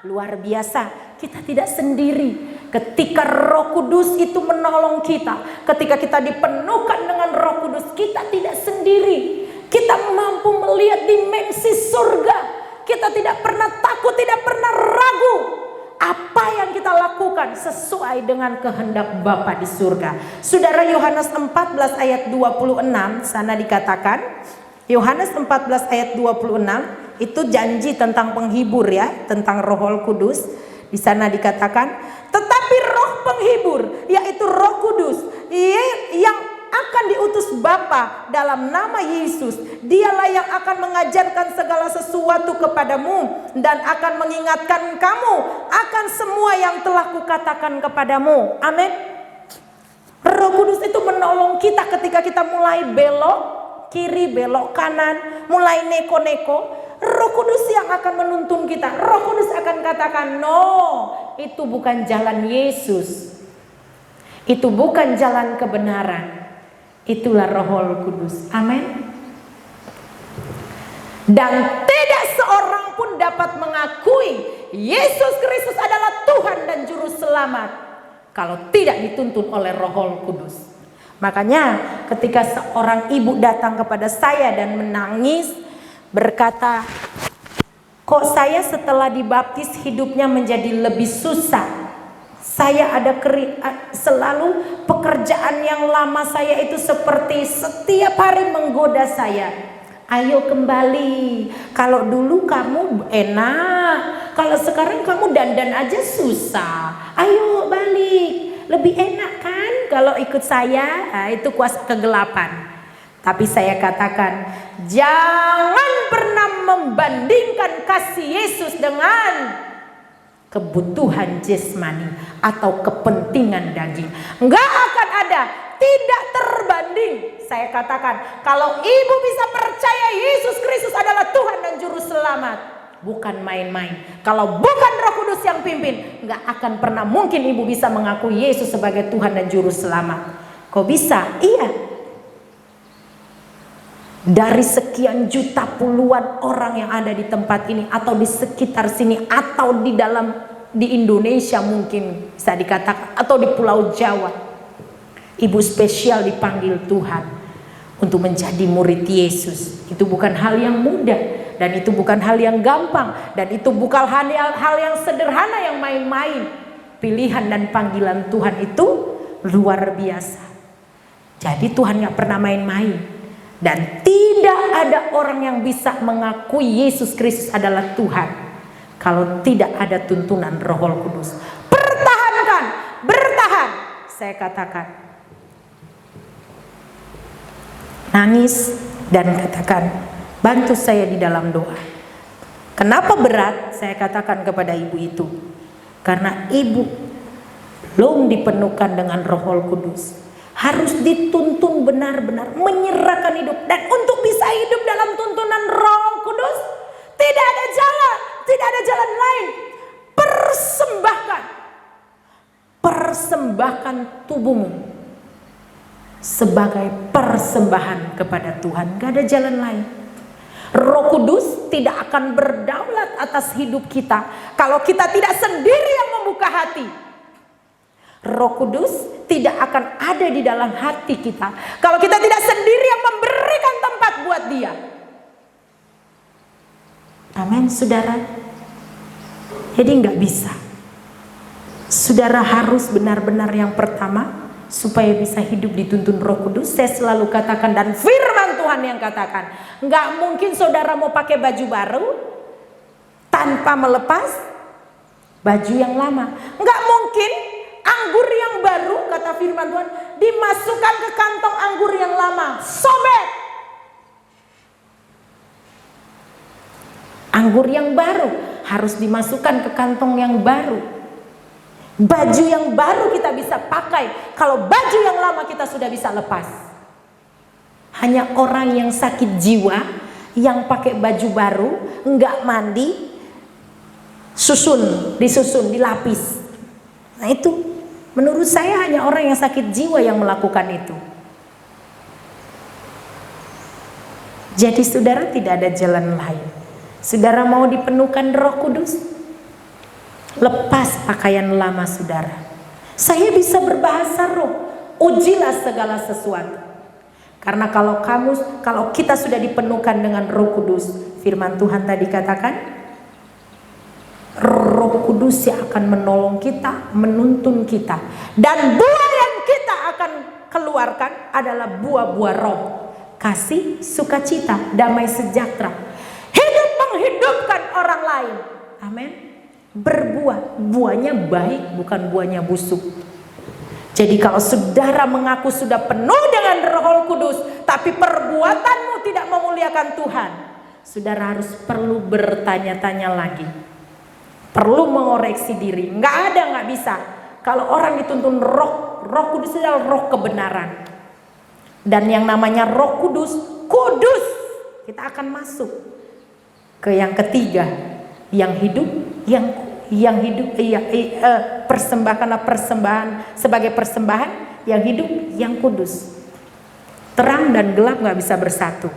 Luar biasa, kita tidak sendiri. Ketika Roh Kudus itu menolong kita, ketika kita dipenuhkan dengan Roh Kudus, kita tidak sendiri. Kita mampu melihat dimensi surga. Kita tidak pernah takut, tidak pernah ragu. Apa yang kita lakukan sesuai dengan kehendak Bapa di surga. Saudara, Yohanes 14 ayat 26 sana dikatakan, Yohanes 14 ayat 26 itu janji tentang penghibur ya, tentang Roh Kudus. Di sana dikatakan, tetapi Roh penghibur, yaitu Roh Kudus, yang akan diutus Bapa dalam nama Yesus. Dialah yang akan mengajarkan segala sesuatu kepadamu dan akan mengingatkan kamu akan semua yang telah kukatakan kepadamu. Amin. Roh Kudus itu menolong kita ketika kita mulai belok kiri, belok kanan, mulai neko-neko. Roh Kudus yang akan menuntun kita. Roh Kudus akan katakan, no, itu bukan jalan Yesus. Itu bukan jalan kebenaran. Itulah Roh Kudus. Amin. Dan tidak seorang pun dapat mengakui Yesus Kristus adalah Tuhan dan Juru Selamat kalau tidak dituntun oleh Roh Kudus. Makanya ketika seorang ibu datang kepada saya dan menangis, berkata, kok saya setelah dibaptis hidupnya menjadi lebih susah. Saya ada selalu pekerjaan yang lama saya itu seperti setiap hari menggoda saya. Ayo kembali. Kalau dulu kamu enak, kalau sekarang kamu dandan aja susah. Ayo balik. Lebih enak kan kalau ikut saya? Nah, itu kuasa kegelapan. Tapi saya katakan, jangan pernah membandingkan kasih Yesus dengan kebutuhan jasmani atau kepentingan daging. Enggak akan ada, tidak terbanding. Saya katakan, kalau ibu bisa percaya Yesus Kristus adalah Tuhan dan Juru Selamat, bukan main-main. Kalau bukan Roh Kudus yang pimpin, enggak akan pernah mungkin ibu bisa mengakui Yesus sebagai Tuhan dan Juru Selamat. Kok bisa? Iya. Dari sekian juta puluhan orang yang ada di tempat ini atau di sekitar sini atau di Indonesia mungkin bisa dikatakan atau di Pulau Jawa, ibu spesial dipanggil Tuhan untuk menjadi murid Yesus. Itu bukan hal yang mudah dan itu bukan hal yang gampang dan itu bukan hal yang sederhana yang main-main. Pilihan dan panggilan Tuhan itu luar biasa. Jadi Tuhan gak pernah main-main. Dan tidak ada orang yang bisa mengakui Yesus Kristus adalah Tuhan kalau tidak ada tuntunan Roh Kudus. Pertahankan, bertahan. Saya katakan, nangis dan katakan, bantu saya di dalam doa. Kenapa berat? Saya katakan kepada ibu itu, karena ibu belum dipenuhkan dengan Roh Kudus. Harus dituntun benar-benar, menyerahkan hidup. Dan untuk bisa hidup dalam tuntunan Roh Kudus, tidak ada jalan lain. Persembahkan tubuhmu sebagai persembahan kepada Tuhan. Gak ada jalan lain. Roh Kudus tidak akan berdaulat atas hidup kita kalau kita tidak sendiri yang membuka hati. Roh Kudus tidak akan ada di dalam hati kita kalau kita tidak sendiri yang memberikan tempat buat Dia. Amin, saudara. Jadi nggak bisa. Saudara harus benar-benar yang pertama supaya bisa hidup dituntun Roh Kudus. Saya selalu katakan dan firman Tuhan yang katakan, nggak mungkin saudara mau pakai baju baru tanpa melepas baju yang lama. Nggak mungkin. Anggur yang baru, kata firman Tuhan, dimasukkan ke kantong anggur yang lama, sobek. Anggur yang baru harus dimasukkan ke kantong yang baru. Baju yang baru kita bisa pakai kalau baju yang lama kita sudah bisa lepas. Hanya orang yang sakit jiwa yang pakai baju baru, enggak mandi, disusun, dilapis. Nah itu menurut saya hanya orang yang sakit jiwa yang melakukan itu. Jadi saudara tidak ada jalan lain. Saudara mau dipenuhkan Roh Kudus? Lepas pakaian lama saudara. Saya bisa berbahasa roh. Ujilah segala sesuatu. Karena kalau kita sudah dipenuhkan dengan Roh Kudus, firman Tuhan tadi katakan, Roh Kudus yang akan menolong kita, menuntun kita. Dan buah yang kita akan keluarkan adalah buah-buah roh. Kasih, sukacita, damai sejahtera. Hidup menghidupkan orang lain. Amin. Berbuah, buahnya baik bukan buahnya busuk. Jadi kalau saudara mengaku sudah penuh dengan Roh Kudus, tapi perbuatanmu tidak memuliakan Tuhan, saudara harus perlu bertanya-tanya lagi, perlu mengoreksi diri. Nggak bisa. Kalau orang dituntun Roh Kudus adalah Roh kebenaran. Dan yang namanya Roh Kudus, kita akan masuk ke yang ketiga, yang hidup, persembahan sebagai persembahan yang hidup, yang kudus. Terang dan gelap nggak bisa bersatu.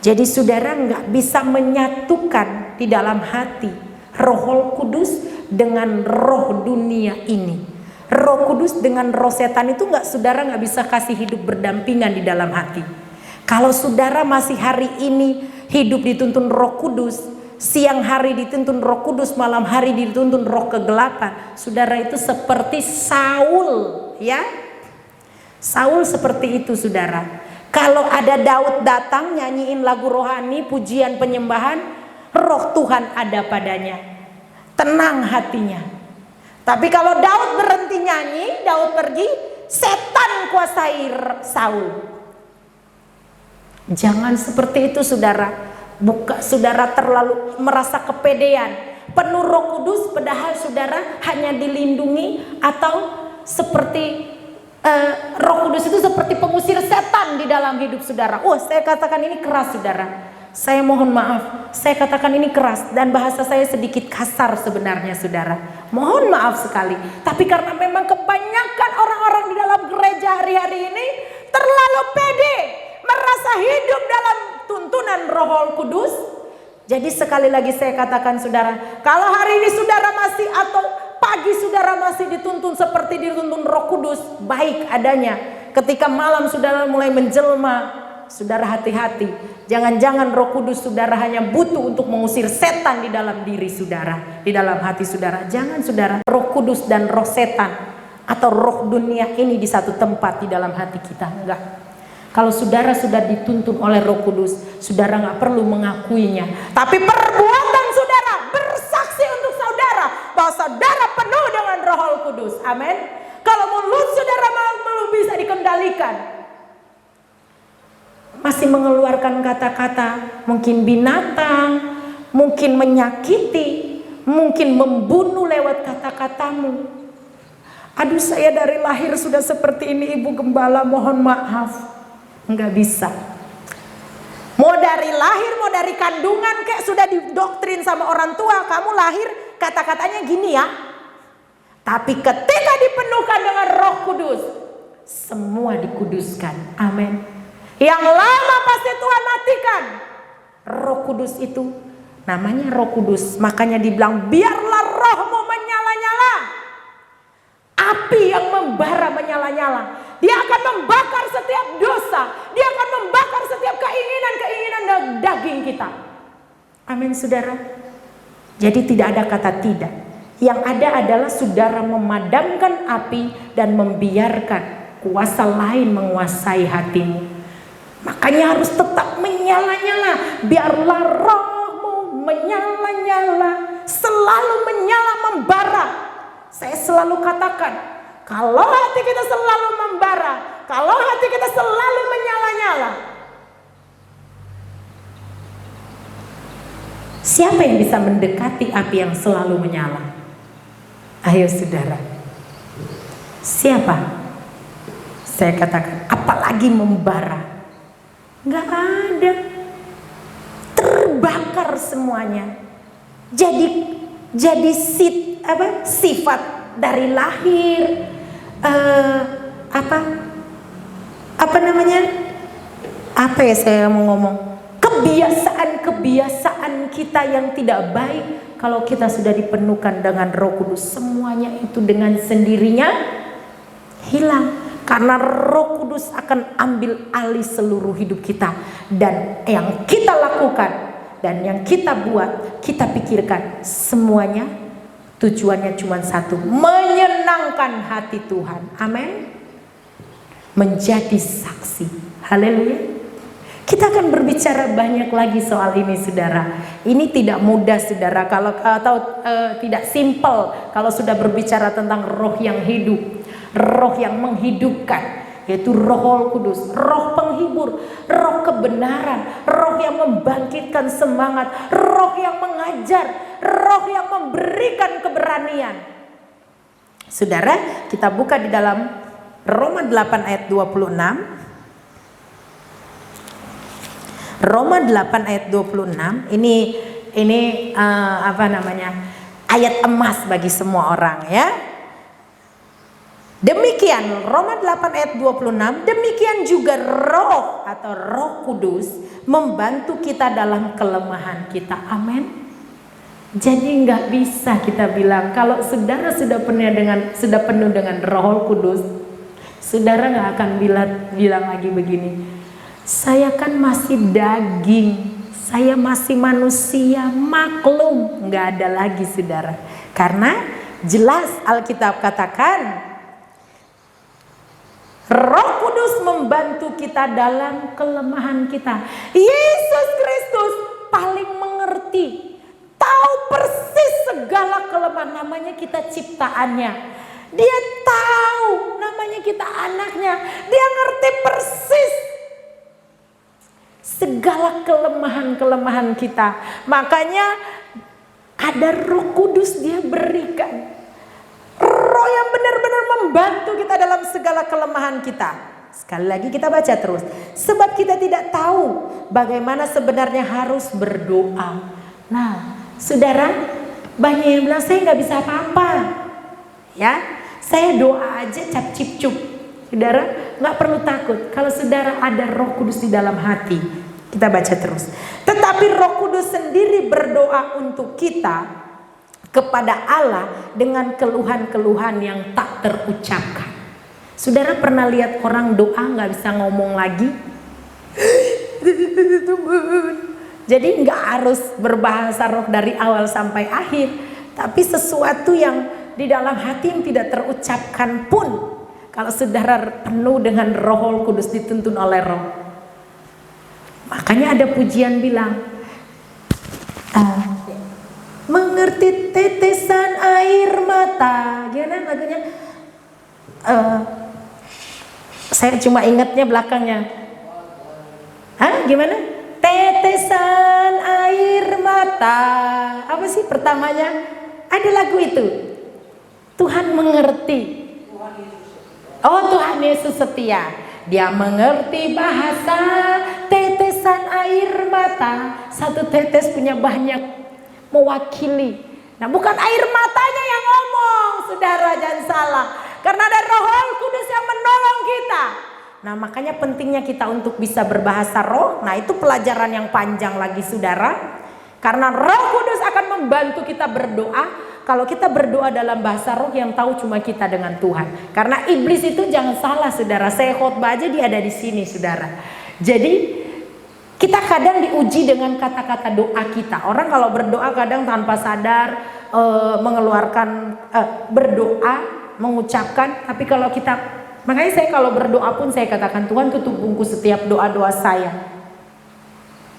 Jadi saudara nggak bisa menyatukan di dalam hati Roh Kudus dengan roh dunia ini. Roh Kudus dengan roh setan itu saudara nggak bisa kasih hidup berdampingan di dalam hati. Kalau saudara masih hari ini hidup dituntun Roh Kudus, siang hari dituntun Roh Kudus, malam hari dituntun roh kegelapan, saudara itu seperti Saul, ya. Saul seperti itu, saudara. Kalau ada Daud datang nyanyiin lagu rohani, pujian penyembahan, roh Tuhan ada padanya, tenang hatinya. Tapi kalau Daud berhenti nyanyi, Daud pergi, setan kuasai Saul. Jangan seperti itu, saudara. Saudara terlalu merasa kepedean, penuh Roh Kudus, padahal saudara hanya dilindungi, atau seperti Roh Kudus itu seperti pengusir setan di dalam hidup saudara. Saya katakan ini keras, saudara. Saya mohon maaf, saya katakan ini keras dan bahasa saya sedikit kasar sebenarnya, saudara. Mohon maaf sekali. Tapi karena memang kebanyakan orang-orang di dalam gereja hari-hari ini terlalu pede, merasa hidup dalam tuntunan Roh Kudus. Jadi sekali lagi saya katakan, saudara, kalau hari ini saudara masih atau pagi saudara masih dituntun seperti dituntun Roh Kudus, baik adanya. Ketika malam saudara mulai menjelma, saudara hati-hati. Jangan-jangan Roh Kudus saudara hanya butuh untuk mengusir setan di dalam diri saudara, di dalam hati saudara. Jangan, saudara, Roh Kudus dan roh setan atau roh dunia ini di satu tempat di dalam hati kita. Enggak. Kalau saudara sudah dituntun oleh Roh Kudus, saudara nggak perlu mengakuinya, tapi perbuatan saudara bersaksi untuk saudara bahwa saudara penuh dengan Roh Kudus. Amin. Kalau mulut saudara belum bisa dikendalikan, masih mengeluarkan kata-kata mungkin binatang, mungkin menyakiti, mungkin membunuh lewat kata-katamu. Aduh, saya dari lahir sudah seperti ini, Ibu Gembala, mohon maaf. Enggak bisa. Mau dari lahir, mau dari kandungan, kayak sudah didoktrin sama orang tua, kamu lahir kata-katanya gini ya. Tapi ketika dipenuhkan dengan Roh Kudus, semua dikuduskan. Amin. Yang lama pasti Tuhan matikan. Roh Kudus itu namanya Roh Kudus, makanya dibilang biarlah rohmu menyala-nyala. Api yang membara menyala-nyala. Dia akan membakar setiap dosa. Dia akan membakar setiap keinginan-keinginan daging kita. Amin, saudara. Jadi tidak ada kata tidak. Yang ada adalah saudara memadamkan api dan membiarkan kuasa lain menguasai hatimu. Makanya harus tetap menyala-nyala. Biarlah rohmu menyala-nyala, selalu menyala, membara. Saya selalu katakan, kalau hati kita selalu membara, kalau hati kita selalu menyala-nyala, siapa yang bisa mendekati api yang selalu menyala? Ayo saudara, siapa? Saya katakan, apalagi membara, nggak ada, terbakar semuanya. Jadi sifat dari lahir, saya mau ngomong, kebiasaan kita yang tidak baik. Kalau kita sudah dipenuhkan dengan Roh Kudus, semuanya itu dengan sendirinya hilang. Karena Roh Kudus akan ambil alih seluruh hidup kita. Dan yang kita lakukan dan yang kita buat, kita pikirkan, semuanya tujuannya cuma satu, menyenangkan hati Tuhan. Amin. Menjadi saksi. Haleluya. Kita akan berbicara banyak lagi soal ini, saudara. Ini tidak mudah, saudara, kalau tidak simpel kalau sudah berbicara tentang roh yang hidup. roh yang menghidupkan, yaitu Roh Kudus, roh penghibur, roh kebenaran, roh yang membangkitkan semangat, roh yang mengajar, roh yang memberikan keberanian. Saudara, kita buka di dalam Roma 8 ayat 26. Roma 8 ayat 26. Ini ayat emas bagi semua orang ya. Demikian Roma 8 ayat 26, demikian juga roh atau Roh Kudus membantu kita dalam kelemahan kita. Amin. Jadi nggak bisa kita bilang kalau saudara sudah penuh dengan Roh Kudus, saudara nggak akan bilang lagi begini, saya kan masih daging, saya masih manusia, maklum. Nggak ada lagi saudara. Karena jelas Alkitab katakan Roh Kudus membantu kita dalam kelemahan kita. Yesus Kristus paling mengerti, tahu persis segala kelemahan, namanya kita ciptaannya. Dia tahu namanya kita anaknya. Dia ngerti persis segala kelemahan-kelemahan kita. Makanya ada Roh Kudus dia berikan. Roh yang benar-benar membantu kita dalam segala kelemahan kita. Sekali lagi kita baca terus. Sebab kita tidak tahu bagaimana sebenarnya harus berdoa. Nah, saudara, banyak yang bilang saya nggak bisa apa-apa. Ya, saya doa aja cap cip cup. Saudara, nggak perlu takut. Kalau saudara ada Roh Kudus di dalam hati, kita baca terus. Tetapi Roh Kudus sendiri berdoa untuk kita kepada Allah dengan keluhan-keluhan yang tak terucapkan. Saudara pernah lihat orang doa nggak bisa ngomong lagi? Jadi nggak harus berbahasa roh dari awal sampai akhir, tapi sesuatu yang di dalam hati yang tidak terucapkan pun, kalau saudara penuh dengan Roh Kudus, dituntun oleh Roh. Makanya ada pujian bilang, mengerti tetesan air mata. Gimana lagunya? Saya cuma ingatnya belakangnya. Gimana? Tetesan air mata. Apa sih pertamanya? Ada lagu itu. Tuhan mengerti. Oh, Tuhan Yesus setia. Dia mengerti bahasa tetesan air mata. Satu tetes punya banyak mewakili. Nah, bukan air matanya yang ngomong, saudara, jangan salah. Karena ada Roh Kudus yang menolong kita. Nah, makanya pentingnya kita untuk bisa berbahasa roh. Nah, itu pelajaran yang panjang lagi saudara. Karena Roh Kudus akan membantu kita berdoa. Kalau kita berdoa dalam bahasa roh, yang tahu cuma kita dengan Tuhan. Karena iblis itu jangan salah saudara. Saya khotbah aja dia ada di sini saudara. Jadi kita kadang diuji dengan kata-kata doa kita. Orang kalau berdoa kadang tanpa sadar mengeluarkan berdoa, mengucapkan. Tapi kalau kita, makanya saya kalau berdoa pun saya katakan, Tuhan tutup bungkus setiap doa-doa saya.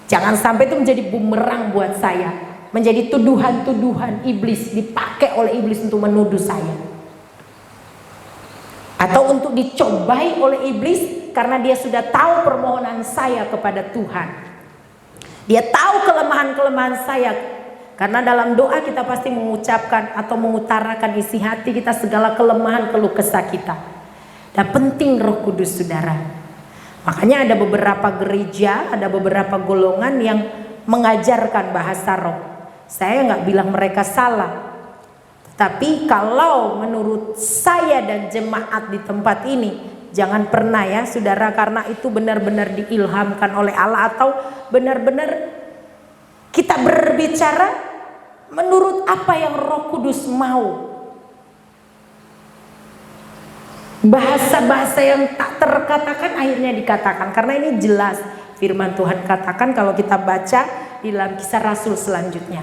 Jangan sampai itu menjadi bumerang buat saya, menjadi tuduhan-tuduhan iblis, dipakai oleh iblis untuk menuduh saya, atau untuk dicobai oleh iblis. Karena dia sudah tahu permohonan saya kepada Tuhan. Dia tahu kelemahan-kelemahan saya. Karena dalam doa kita pasti mengucapkan atau mengutarakan isi hati kita, segala kelemahan, keluh kesah kita. Dan penting Roh Kudus saudara. Makanya ada beberapa gereja, ada beberapa golongan yang mengajarkan bahasa roh. Saya nggak bilang mereka salah. Tapi kalau menurut saya dan jemaat di tempat ini, jangan pernah ya saudara, karena itu benar-benar diilhamkan oleh Allah, atau benar-benar kita berbicara menurut apa yang Roh Kudus mau. Bahasa-bahasa yang tak terkatakan akhirnya dikatakan. Karena ini jelas firman Tuhan katakan kalau kita baca di dalam Kisah Rasul selanjutnya.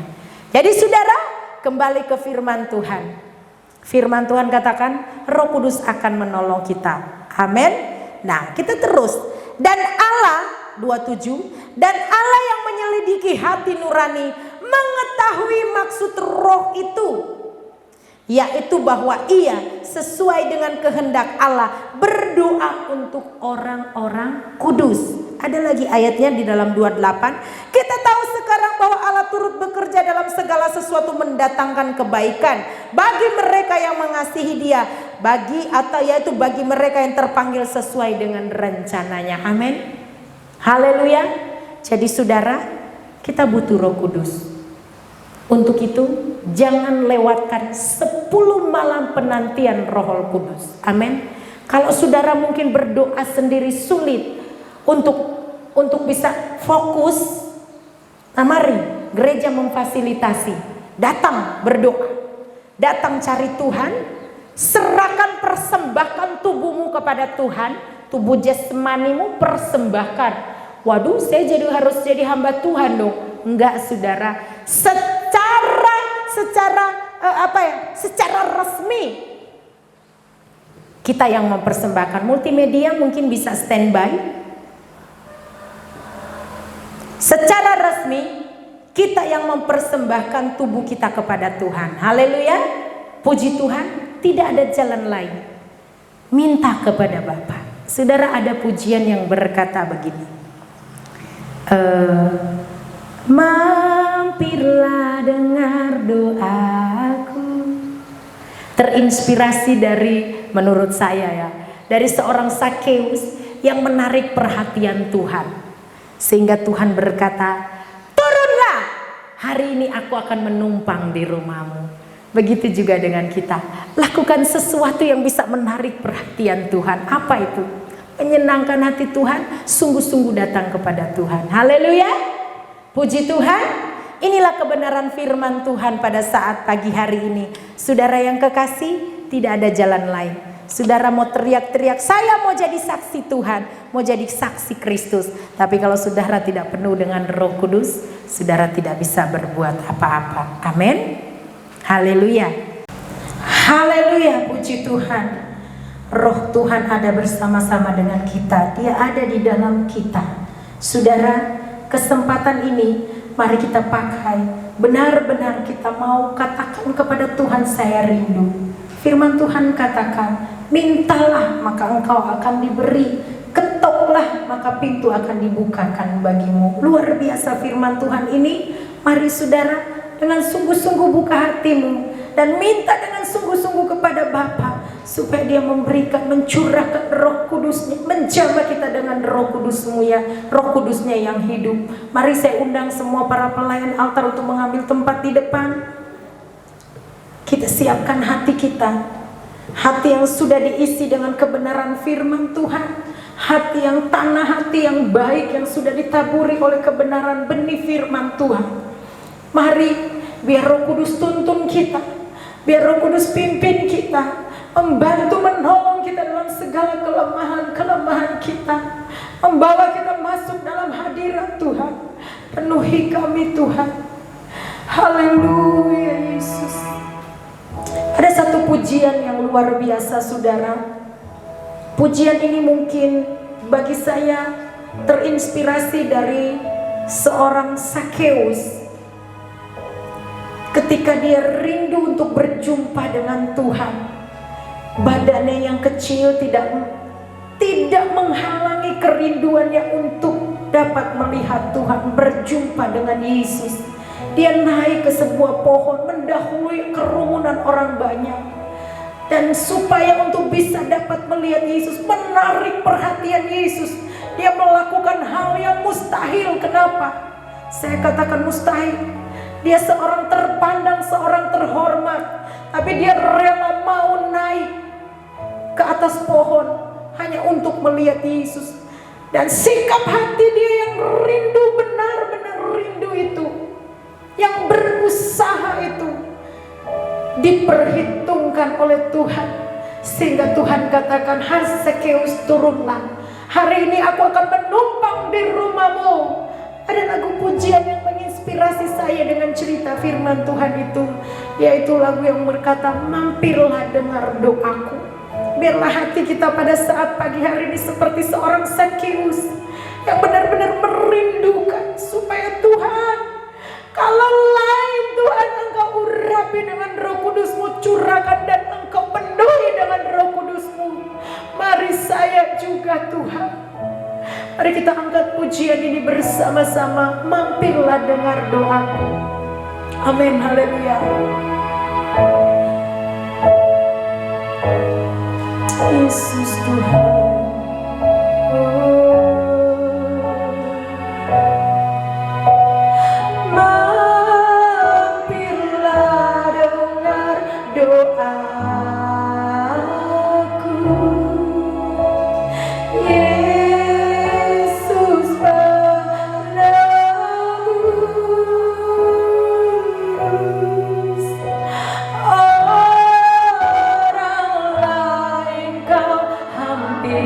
Jadi saudara, kembali ke firman Tuhan. Firman Tuhan katakan Roh Kudus akan menolong kita. Amin. Nah, kita terus. Dan Allah 27, dan Allah yang menyelidiki hati nurani mengetahui maksud roh itu, yaitu bahwa ia sesuai dengan kehendak Allah berdoa untuk orang-orang kudus. Ada lagi ayatnya di dalam 28. Kita tahu sekarang bahwa Allah turut bekerja dalam segala sesuatu mendatangkan kebaikan bagi mereka yang mengasihi Dia, yaitu bagi mereka yang terpanggil sesuai dengan rencananya. Amin. Haleluya. Jadi saudara, kita butuh Roh Kudus. Untuk itu jangan lewatkan 10 malam penantian Roh Kudus. Amin. Kalau saudara mungkin berdoa sendiri sulit untuk bisa fokus, nah mari gereja memfasilitasi. Datang berdoa, datang cari Tuhan, serahkan, persembahkan tubuhmu kepada Tuhan. Tubuh jasmanimu persembahkan. Waduh, saya harus jadi hamba Tuhan dong. Enggak saudara, secara resmi kita yang mempersembahkan. Multimedia mungkin bisa standby. Secara resmi kita yang mempersembahkan tubuh kita kepada Tuhan. Haleluya. Puji Tuhan, tidak ada jalan lain. Minta kepada Bapa. Saudara, ada pujian yang berkata begini. Mampirlah dengar doaku. Terinspirasi menurut saya dari seorang Sakeus yang menarik perhatian Tuhan, sehingga Tuhan berkata, turunlah, hari ini aku akan menumpang di rumahmu. Begitu juga dengan kita, lakukan sesuatu yang bisa menarik perhatian Tuhan. Apa itu? Menyenangkan hati Tuhan, sungguh-sungguh datang kepada Tuhan. Haleluya. Puji Tuhan. Inilah kebenaran firman Tuhan pada saat pagi hari ini. Saudara yang kekasih, tidak ada jalan lain. Saudara mau teriak-teriak, saya mau jadi saksi Tuhan, mau jadi saksi Kristus. Tapi kalau saudara tidak penuh dengan Roh Kudus, saudara tidak bisa berbuat apa-apa. Amin. Haleluya. Haleluya, puji Tuhan. Roh Tuhan ada bersama-sama dengan kita. Dia ada di dalam kita. Saudara, kesempatan ini mari kita pakai. Benar-benar kita mau katakan kepada Tuhan, saya rindu. Firman Tuhan katakan, mintalah maka engkau akan diberi, ketoklah maka pintu akan dibukakan bagimu. Luar biasa firman Tuhan ini. Mari saudara, dengan sungguh-sungguh buka hatimu dan minta dengan sungguh-sungguh kepada Bapa supaya Dia memberikan, mencurahkan Roh Kudusnya, menjamah kita dengan Roh Kudusnya, Roh Kudusnya yang hidup. Mari saya undang semua para pelayan altar untuk mengambil tempat di depan. Kita siapkan hati kita, hati yang sudah diisi dengan kebenaran firman Tuhan, hati yang tanah, hati yang baik yang sudah ditaburi oleh kebenaran benih firman Tuhan. Mari biar Roh Kudus tuntun kita, biar Roh Kudus pimpin kita, membantu menolong kita dalam segala kelemahan kita, membawa kita masuk dalam hadirat Tuhan. Penuhi kami Tuhan. Haleluya Yesus. Ada satu pujian yang luar biasa saudara. Pujian ini mungkin bagi saya terinspirasi dari seorang Sakeus. Ketika dia rindu untuk berjumpa dengan Tuhan, badannya yang kecil tidak menghalangi kerinduannya untuk dapat melihat Tuhan, berjumpa dengan Yesus. Dia naik ke sebuah pohon, mendahului kerumunan orang banyak, dan supaya untuk bisa dapat melihat Yesus, menarik perhatian Yesus, dia melakukan hal yang mustahil. Kenapa? Saya katakan mustahil. Dia seorang terpandang, seorang terhormat, tapi dia rela mau naik ke atas pohon hanya untuk melihat Yesus. Dan sikap hati dia yang rindu, benar-benar rindu itu, yang berusaha itu, diperhitungkan oleh Tuhan. Sehingga Tuhan katakan, hai Sakeus, turunlah, hari ini aku akan menumpang di rumahmu. Ada lagu pujian yang menginspirasi saya dengan cerita firman Tuhan itu, yaitu lagu yang berkata, mampirlah dengar doaku. Biarlah hati kita pada saat pagi hari ini seperti seorang Sakeus yang benar-benar merindukan supaya Tuhan, kalau lain Tuhan engkau urapi genapi dengan Roh Kudus-Mu, curahkan dan Engkau penuhi dengan Roh Kudus-Mu. Mari saya juga Tuhan. Mari kita angkat pujian ini bersama-sama. Mampirlah dengar doaku. Amin, haleluya. Yesus Tuhan. Mampirlah dengar doaku. Yesus penebus. Orang lain kau hampir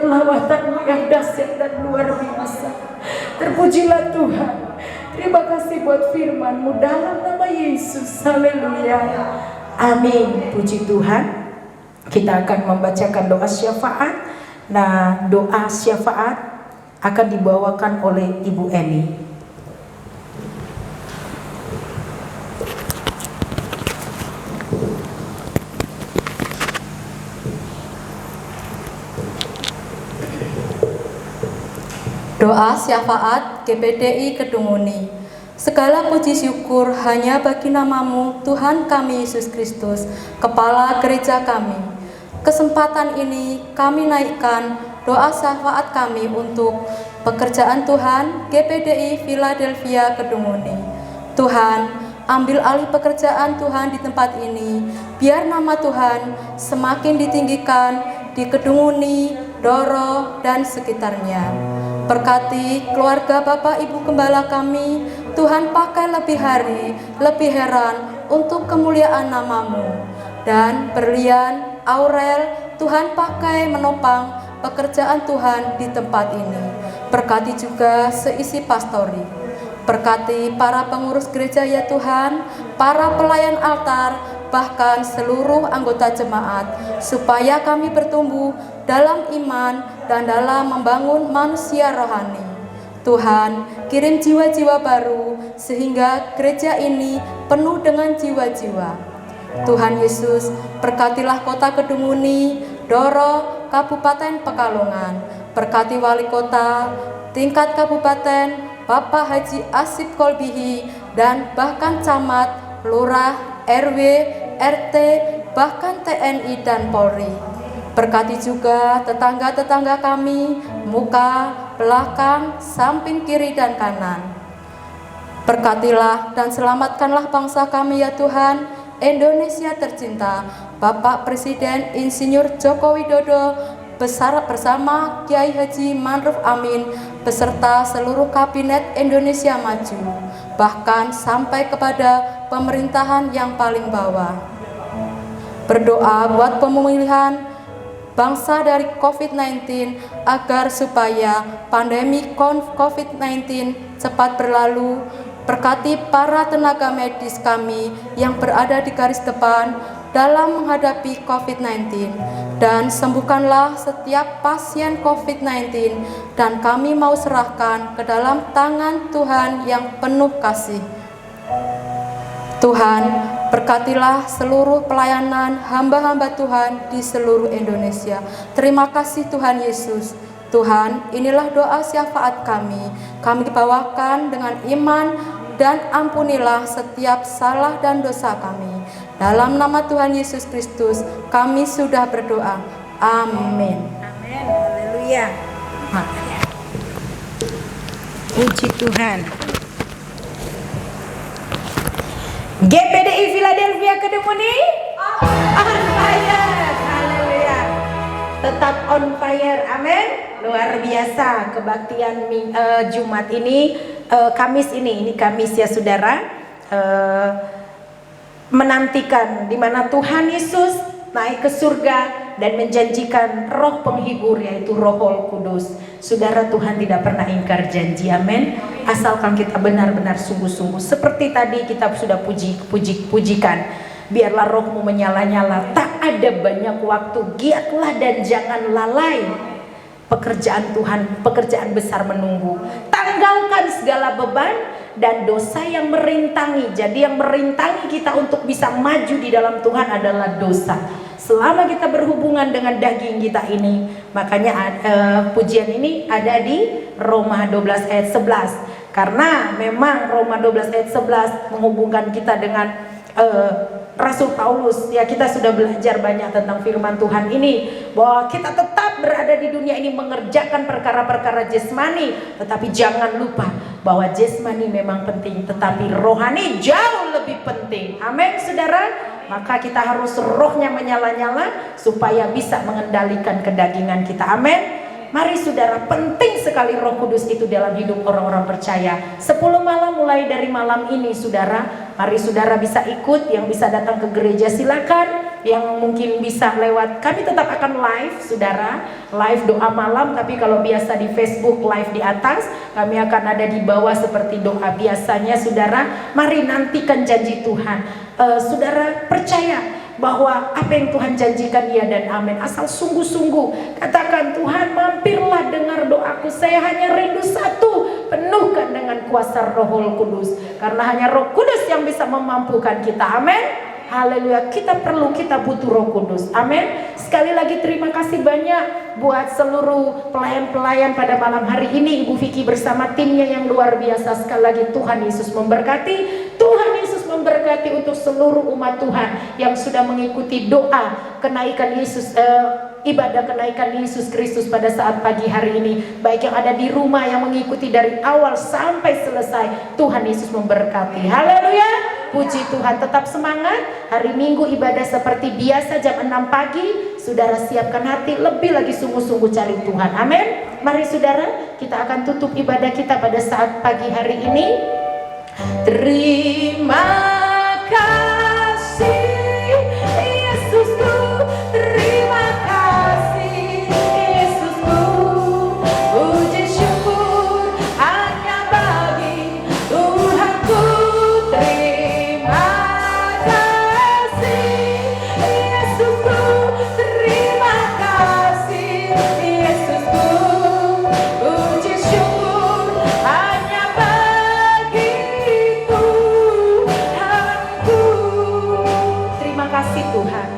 lawatan-Mu yang dahsyat dan luar biasa. Terpujilah Tuhan. Terima kasih buat firman-Mu dalam nama Yesus. Haleluya. Amin. Puji Tuhan. Kita akan membacakan doa syafaat. Nah, doa syafaat akan dibawakan oleh Ibu Eni.
Doa syafaat GPDI Kedunguni. Segala puji syukur hanya bagi nama-Mu, Tuhan kami Yesus Kristus, Kepala Gereja kami. Kesempatan ini kami naikkan doa syafaat kami untuk pekerjaan Tuhan GPDI Philadelphia Kedunguni. Tuhan, ambil alih pekerjaan Tuhan di tempat ini, biar nama Tuhan semakin ditinggikan di Kedunguni, Doro, dan sekitarnya. Berkati keluarga Bapak Ibu Gembala kami, Tuhan pakai lebih hari, lebih heran untuk kemuliaan nama-Mu. Dan Berlian, Aurel, Tuhan pakai menopang pekerjaan Tuhan di tempat ini. Berkati juga seisi pastori. Berkati para pengurus gereja ya Tuhan, para pelayan altar, bahkan seluruh anggota jemaat, supaya kami bertumbuh dalam iman dan dalam membangun manusia rohani. Tuhan, kirim jiwa-jiwa baru sehingga gereja ini penuh dengan jiwa-jiwa. Tuhan Yesus, berkatilah kota Kedunguni, Doro, Kabupaten Pekalongan. Berkati wali kota, tingkat kabupaten, Bapak Haji Asip Kolbihi, dan bahkan camat, lurah, RW, RT, bahkan TNI dan Polri. Berkati juga tetangga-tetangga kami, muka, belakang, samping kiri dan kanan. Berkatilah dan selamatkanlah bangsa kami ya Tuhan, Indonesia tercinta, Bapak Presiden Insinyur Joko Widodo bersama Kiai Haji Ma'ruf Amin beserta seluruh kabinet Indonesia Maju, bahkan sampai kepada pemerintahan yang paling bawah. Berdoa buat pemilihan bangsa dari COVID-19 agar supaya pandemi COVID-19 cepat berlalu. Berkati para tenaga medis kami yang berada di garis depan dalam menghadapi COVID-19, dan sembuhkanlah setiap pasien COVID-19, dan kami mau serahkan ke dalam tangan Tuhan yang penuh kasih. Tuhan, berkatilah seluruh pelayanan hamba-hamba Tuhan di seluruh Indonesia. Terima kasih Tuhan Yesus. Tuhan, inilah doa syafaat kami. Kami dibawakan dengan iman, dan ampunilah setiap salah dan dosa kami. Dalam nama Tuhan Yesus Kristus, kami sudah berdoa. Amin.
Amin. Haleluya. Puji Tuhan. GPDI Philadelphia Kedunguni on fire. Haleluya. Tetap on fire. Amin. Luar biasa kebaktian Jumat ini, Kamis ini Kamis ya saudara, menantikan di mana Tuhan Yesus naik ke surga dan menjanjikan roh penghibur yaitu Roh Kudus. Saudara, Tuhan tidak pernah ingkar janji. Amin. Asalkan kita benar-benar sungguh-sungguh. Seperti tadi kita sudah pujikan, biarlah rohmu menyala-nyala, tak ada banyak waktu, giatlah dan jangan lalai. Pekerjaan Tuhan, pekerjaan besar menunggu. Tanggalkan segala beban dan dosa yang merintangi. Jadi yang merintangi kita untuk bisa maju di dalam Tuhan adalah dosa. Selama kita berhubungan dengan daging kita ini, makanya pujian ini ada di Roma 12 ayat 11. Karena memang Roma 12 ayat 11 menghubungkan kita dengan Rasul Paulus. Ya, kita sudah belajar banyak tentang firman Tuhan ini, bahwa kita tetap berada di dunia ini mengerjakan perkara-perkara jasmani, tetapi jangan lupa bahwa jasmani memang penting, tetapi rohani jauh lebih penting. Amin saudara. Maka kita harus rohnya menyala-nyala supaya bisa mengendalikan kedagingan kita. Amin. Mari saudara, penting sekali Roh Kudus itu dalam hidup orang-orang percaya. 10 malam mulai dari malam ini saudara, mari saudara bisa ikut, yang bisa datang ke gereja silakan, yang mungkin bisa lewat, kami tetap akan live saudara, live doa malam. Tapi kalau biasa di Facebook live di atas, kami akan ada di bawah seperti doa biasanya saudara. Mari nantikan janji Tuhan. Saudara percaya bahwa apa yang Tuhan janjikan ya dan amin. Asal sungguh-sungguh katakan, Tuhan mampirlah dengar doaku, saya hanya rindu satu, penuhkan dengan kuasa Roh Kudus. Karena hanya Roh Kudus yang bisa memampukan kita, amin. Haleluya, kita butuh Roh Kudus, amin. Sekali lagi terima kasih banyak buat seluruh pelayan-pelayan pada malam hari ini. Ibu Vicky bersama timnya yang luar biasa. Sekali lagi Tuhan Yesus memberkati. Tuhan Yesus memberkati untuk seluruh umat Tuhan yang sudah mengikuti doa kenaikan Yesus, ibadah kenaikan Yesus Kristus pada saat pagi hari ini. Baik yang ada di rumah yang mengikuti dari awal sampai selesai, Tuhan Yesus memberkati. Haleluya, puji Tuhan. Tetap semangat. Hari Minggu ibadah seperti biasa jam 6 pagi. Saudara siapkan hati, lebih lagi sungguh-sungguh cari Tuhan, amin. Mari saudara, kita akan tutup ibadah kita pada saat pagi hari ini. Terima kasih Yesusku, terima kasih Yesusku, puji syukur hanya bagi Tuhanku. Terima kasih Yesusku, terima kasih Yesusku, puji syukur hanya bagi Tuhanku. Terima kasih Tuhan.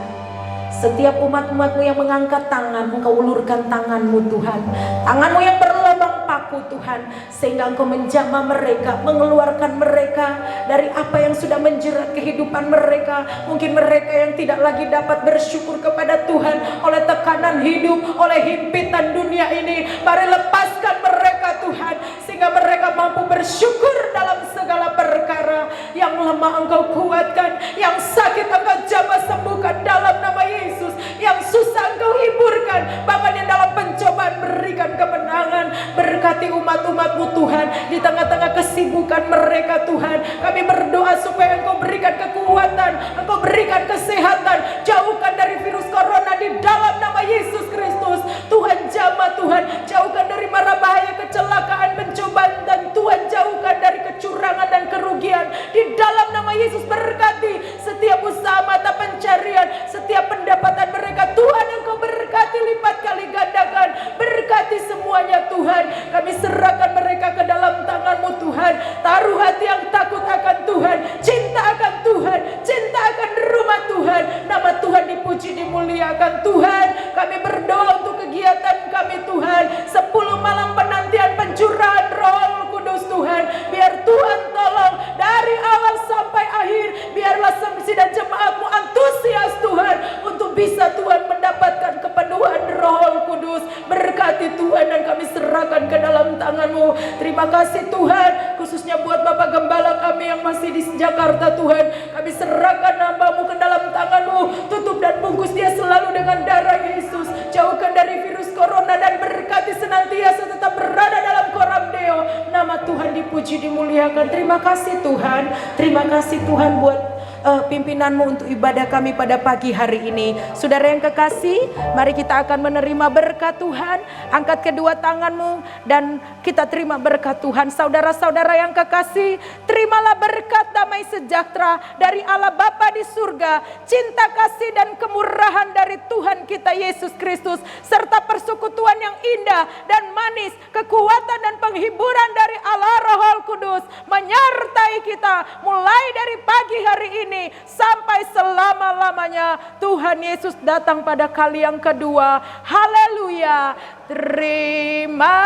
Setiap umat-umat-Mu yang mengangkat tangan, Engkau ulurkan tangan-Mu Tuhan. Tangan-Mu yang berlubang paku Tuhan, sehingga Engkau menjamah mereka, mengeluarkan mereka dari apa yang sudah menjerat kehidupan mereka. Mungkin mereka yang tidak lagi dapat bersyukur kepada Tuhan oleh tekanan hidup, oleh himpitan dunia ini. Mari lepaskan mereka Tuhan, sehingga mereka mampu bersyukur dalam segala perkara. Yang lemah Engkau kuatkan, yang sakit Engkau jamah sembuhkan dalam nama Yesus. Yang susah Engkau hiburkan, bahkan yang dalam pencobaan berikan kemenangan. Berkati umat-umat-Mu Tuhan di tengah-tengah kesibukan mereka Tuhan. Kami berdoa supaya Engkau berikan kekuatan, Engkau berikan kesehatan, jauhkan dari virus corona di dalam nama Yesus Kristus. Tuhan jamah Tuhan, jauhkan dari mara bahaya, kecelakaan, pencobaan, dan Tuhan jauhkan dari kecurangan dan kerugian di dalam nama Yesus. Berkati setiap usaha mata pencarian, setiap pendapatan mereka Tuhan, Engkau berkati lipat kali gandakan. Berkati semuanya Tuhan. Kami serahkan mereka ke dalam tangan-Mu Tuhan. Taruh hati yang takut akan Tuhan, cinta akan Tuhan, cinta akan rumah Tuhan. Nama Tuhan dipuji, dimuliakan Tuhan. Kami berdoa untuk kegiatan kami Tuhan, 10 malam penantian pencurahan Roh Kudus Tuhan. Biar Tuhan tolong dari awal sampai akhir. Biarlah saksi dan jemaat-Mu antusias Tuhan untuk bisa Tuhan mendapatkan kepenuhan Roh Kudus. Berkati Tuhan dan kami serahkan ke dalam tangan-Mu. Terima kasih Tuhan, khususnya buat Bapak Gembala kami yang masih di Jakarta Tuhan. Kami serahkan hamba-Mu ke dalam tangan-Mu. Tutup dan bungkus dia selalu dengan darah Yesus. Jauhkan dari virus corona dan berkati senantiasa tetap berada dalam koram Deo. Nama Tuhan dipuji, dimuliakan. Terima kasih Tuhan. Terima kasih Tuhan buat pimpinan-Mu untuk ibadah kami pada pagi hari ini. Saudara yang kekasih, mari kita akan menerima berkat Tuhan. Angkat kedua tangan-Mu dan kita terima berkat Tuhan. Saudara-saudara yang kekasih, terimalah berkat damai sejahtera dari Allah Bapa di surga, cinta kasih dan kemurahan dari Tuhan kita Yesus Kristus, serta persekutuan yang indah dan manis, kekuatan dan penghiburan dari Allah Roh Kudus menyertai kita mulai dari pagi hari ini sampai selama-lamanya. Tuhan Yesus datang pada kali yang kedua. Haleluya. Terima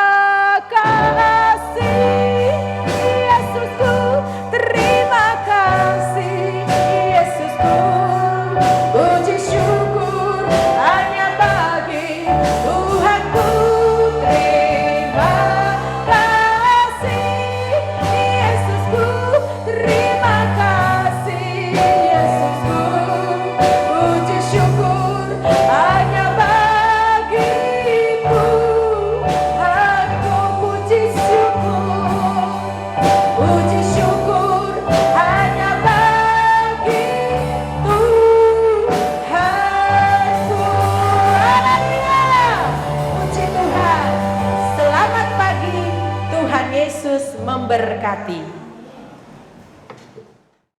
kasih Yesusku, terima kasih Yesusku, puji syukur hanya bagi Tuhanku. Terima kasih Yesusku, terima kasih Yesusku, puji syukur hanya bagimu. Aku puji syukur hanya bagi Tuhan. Yesus memberkati.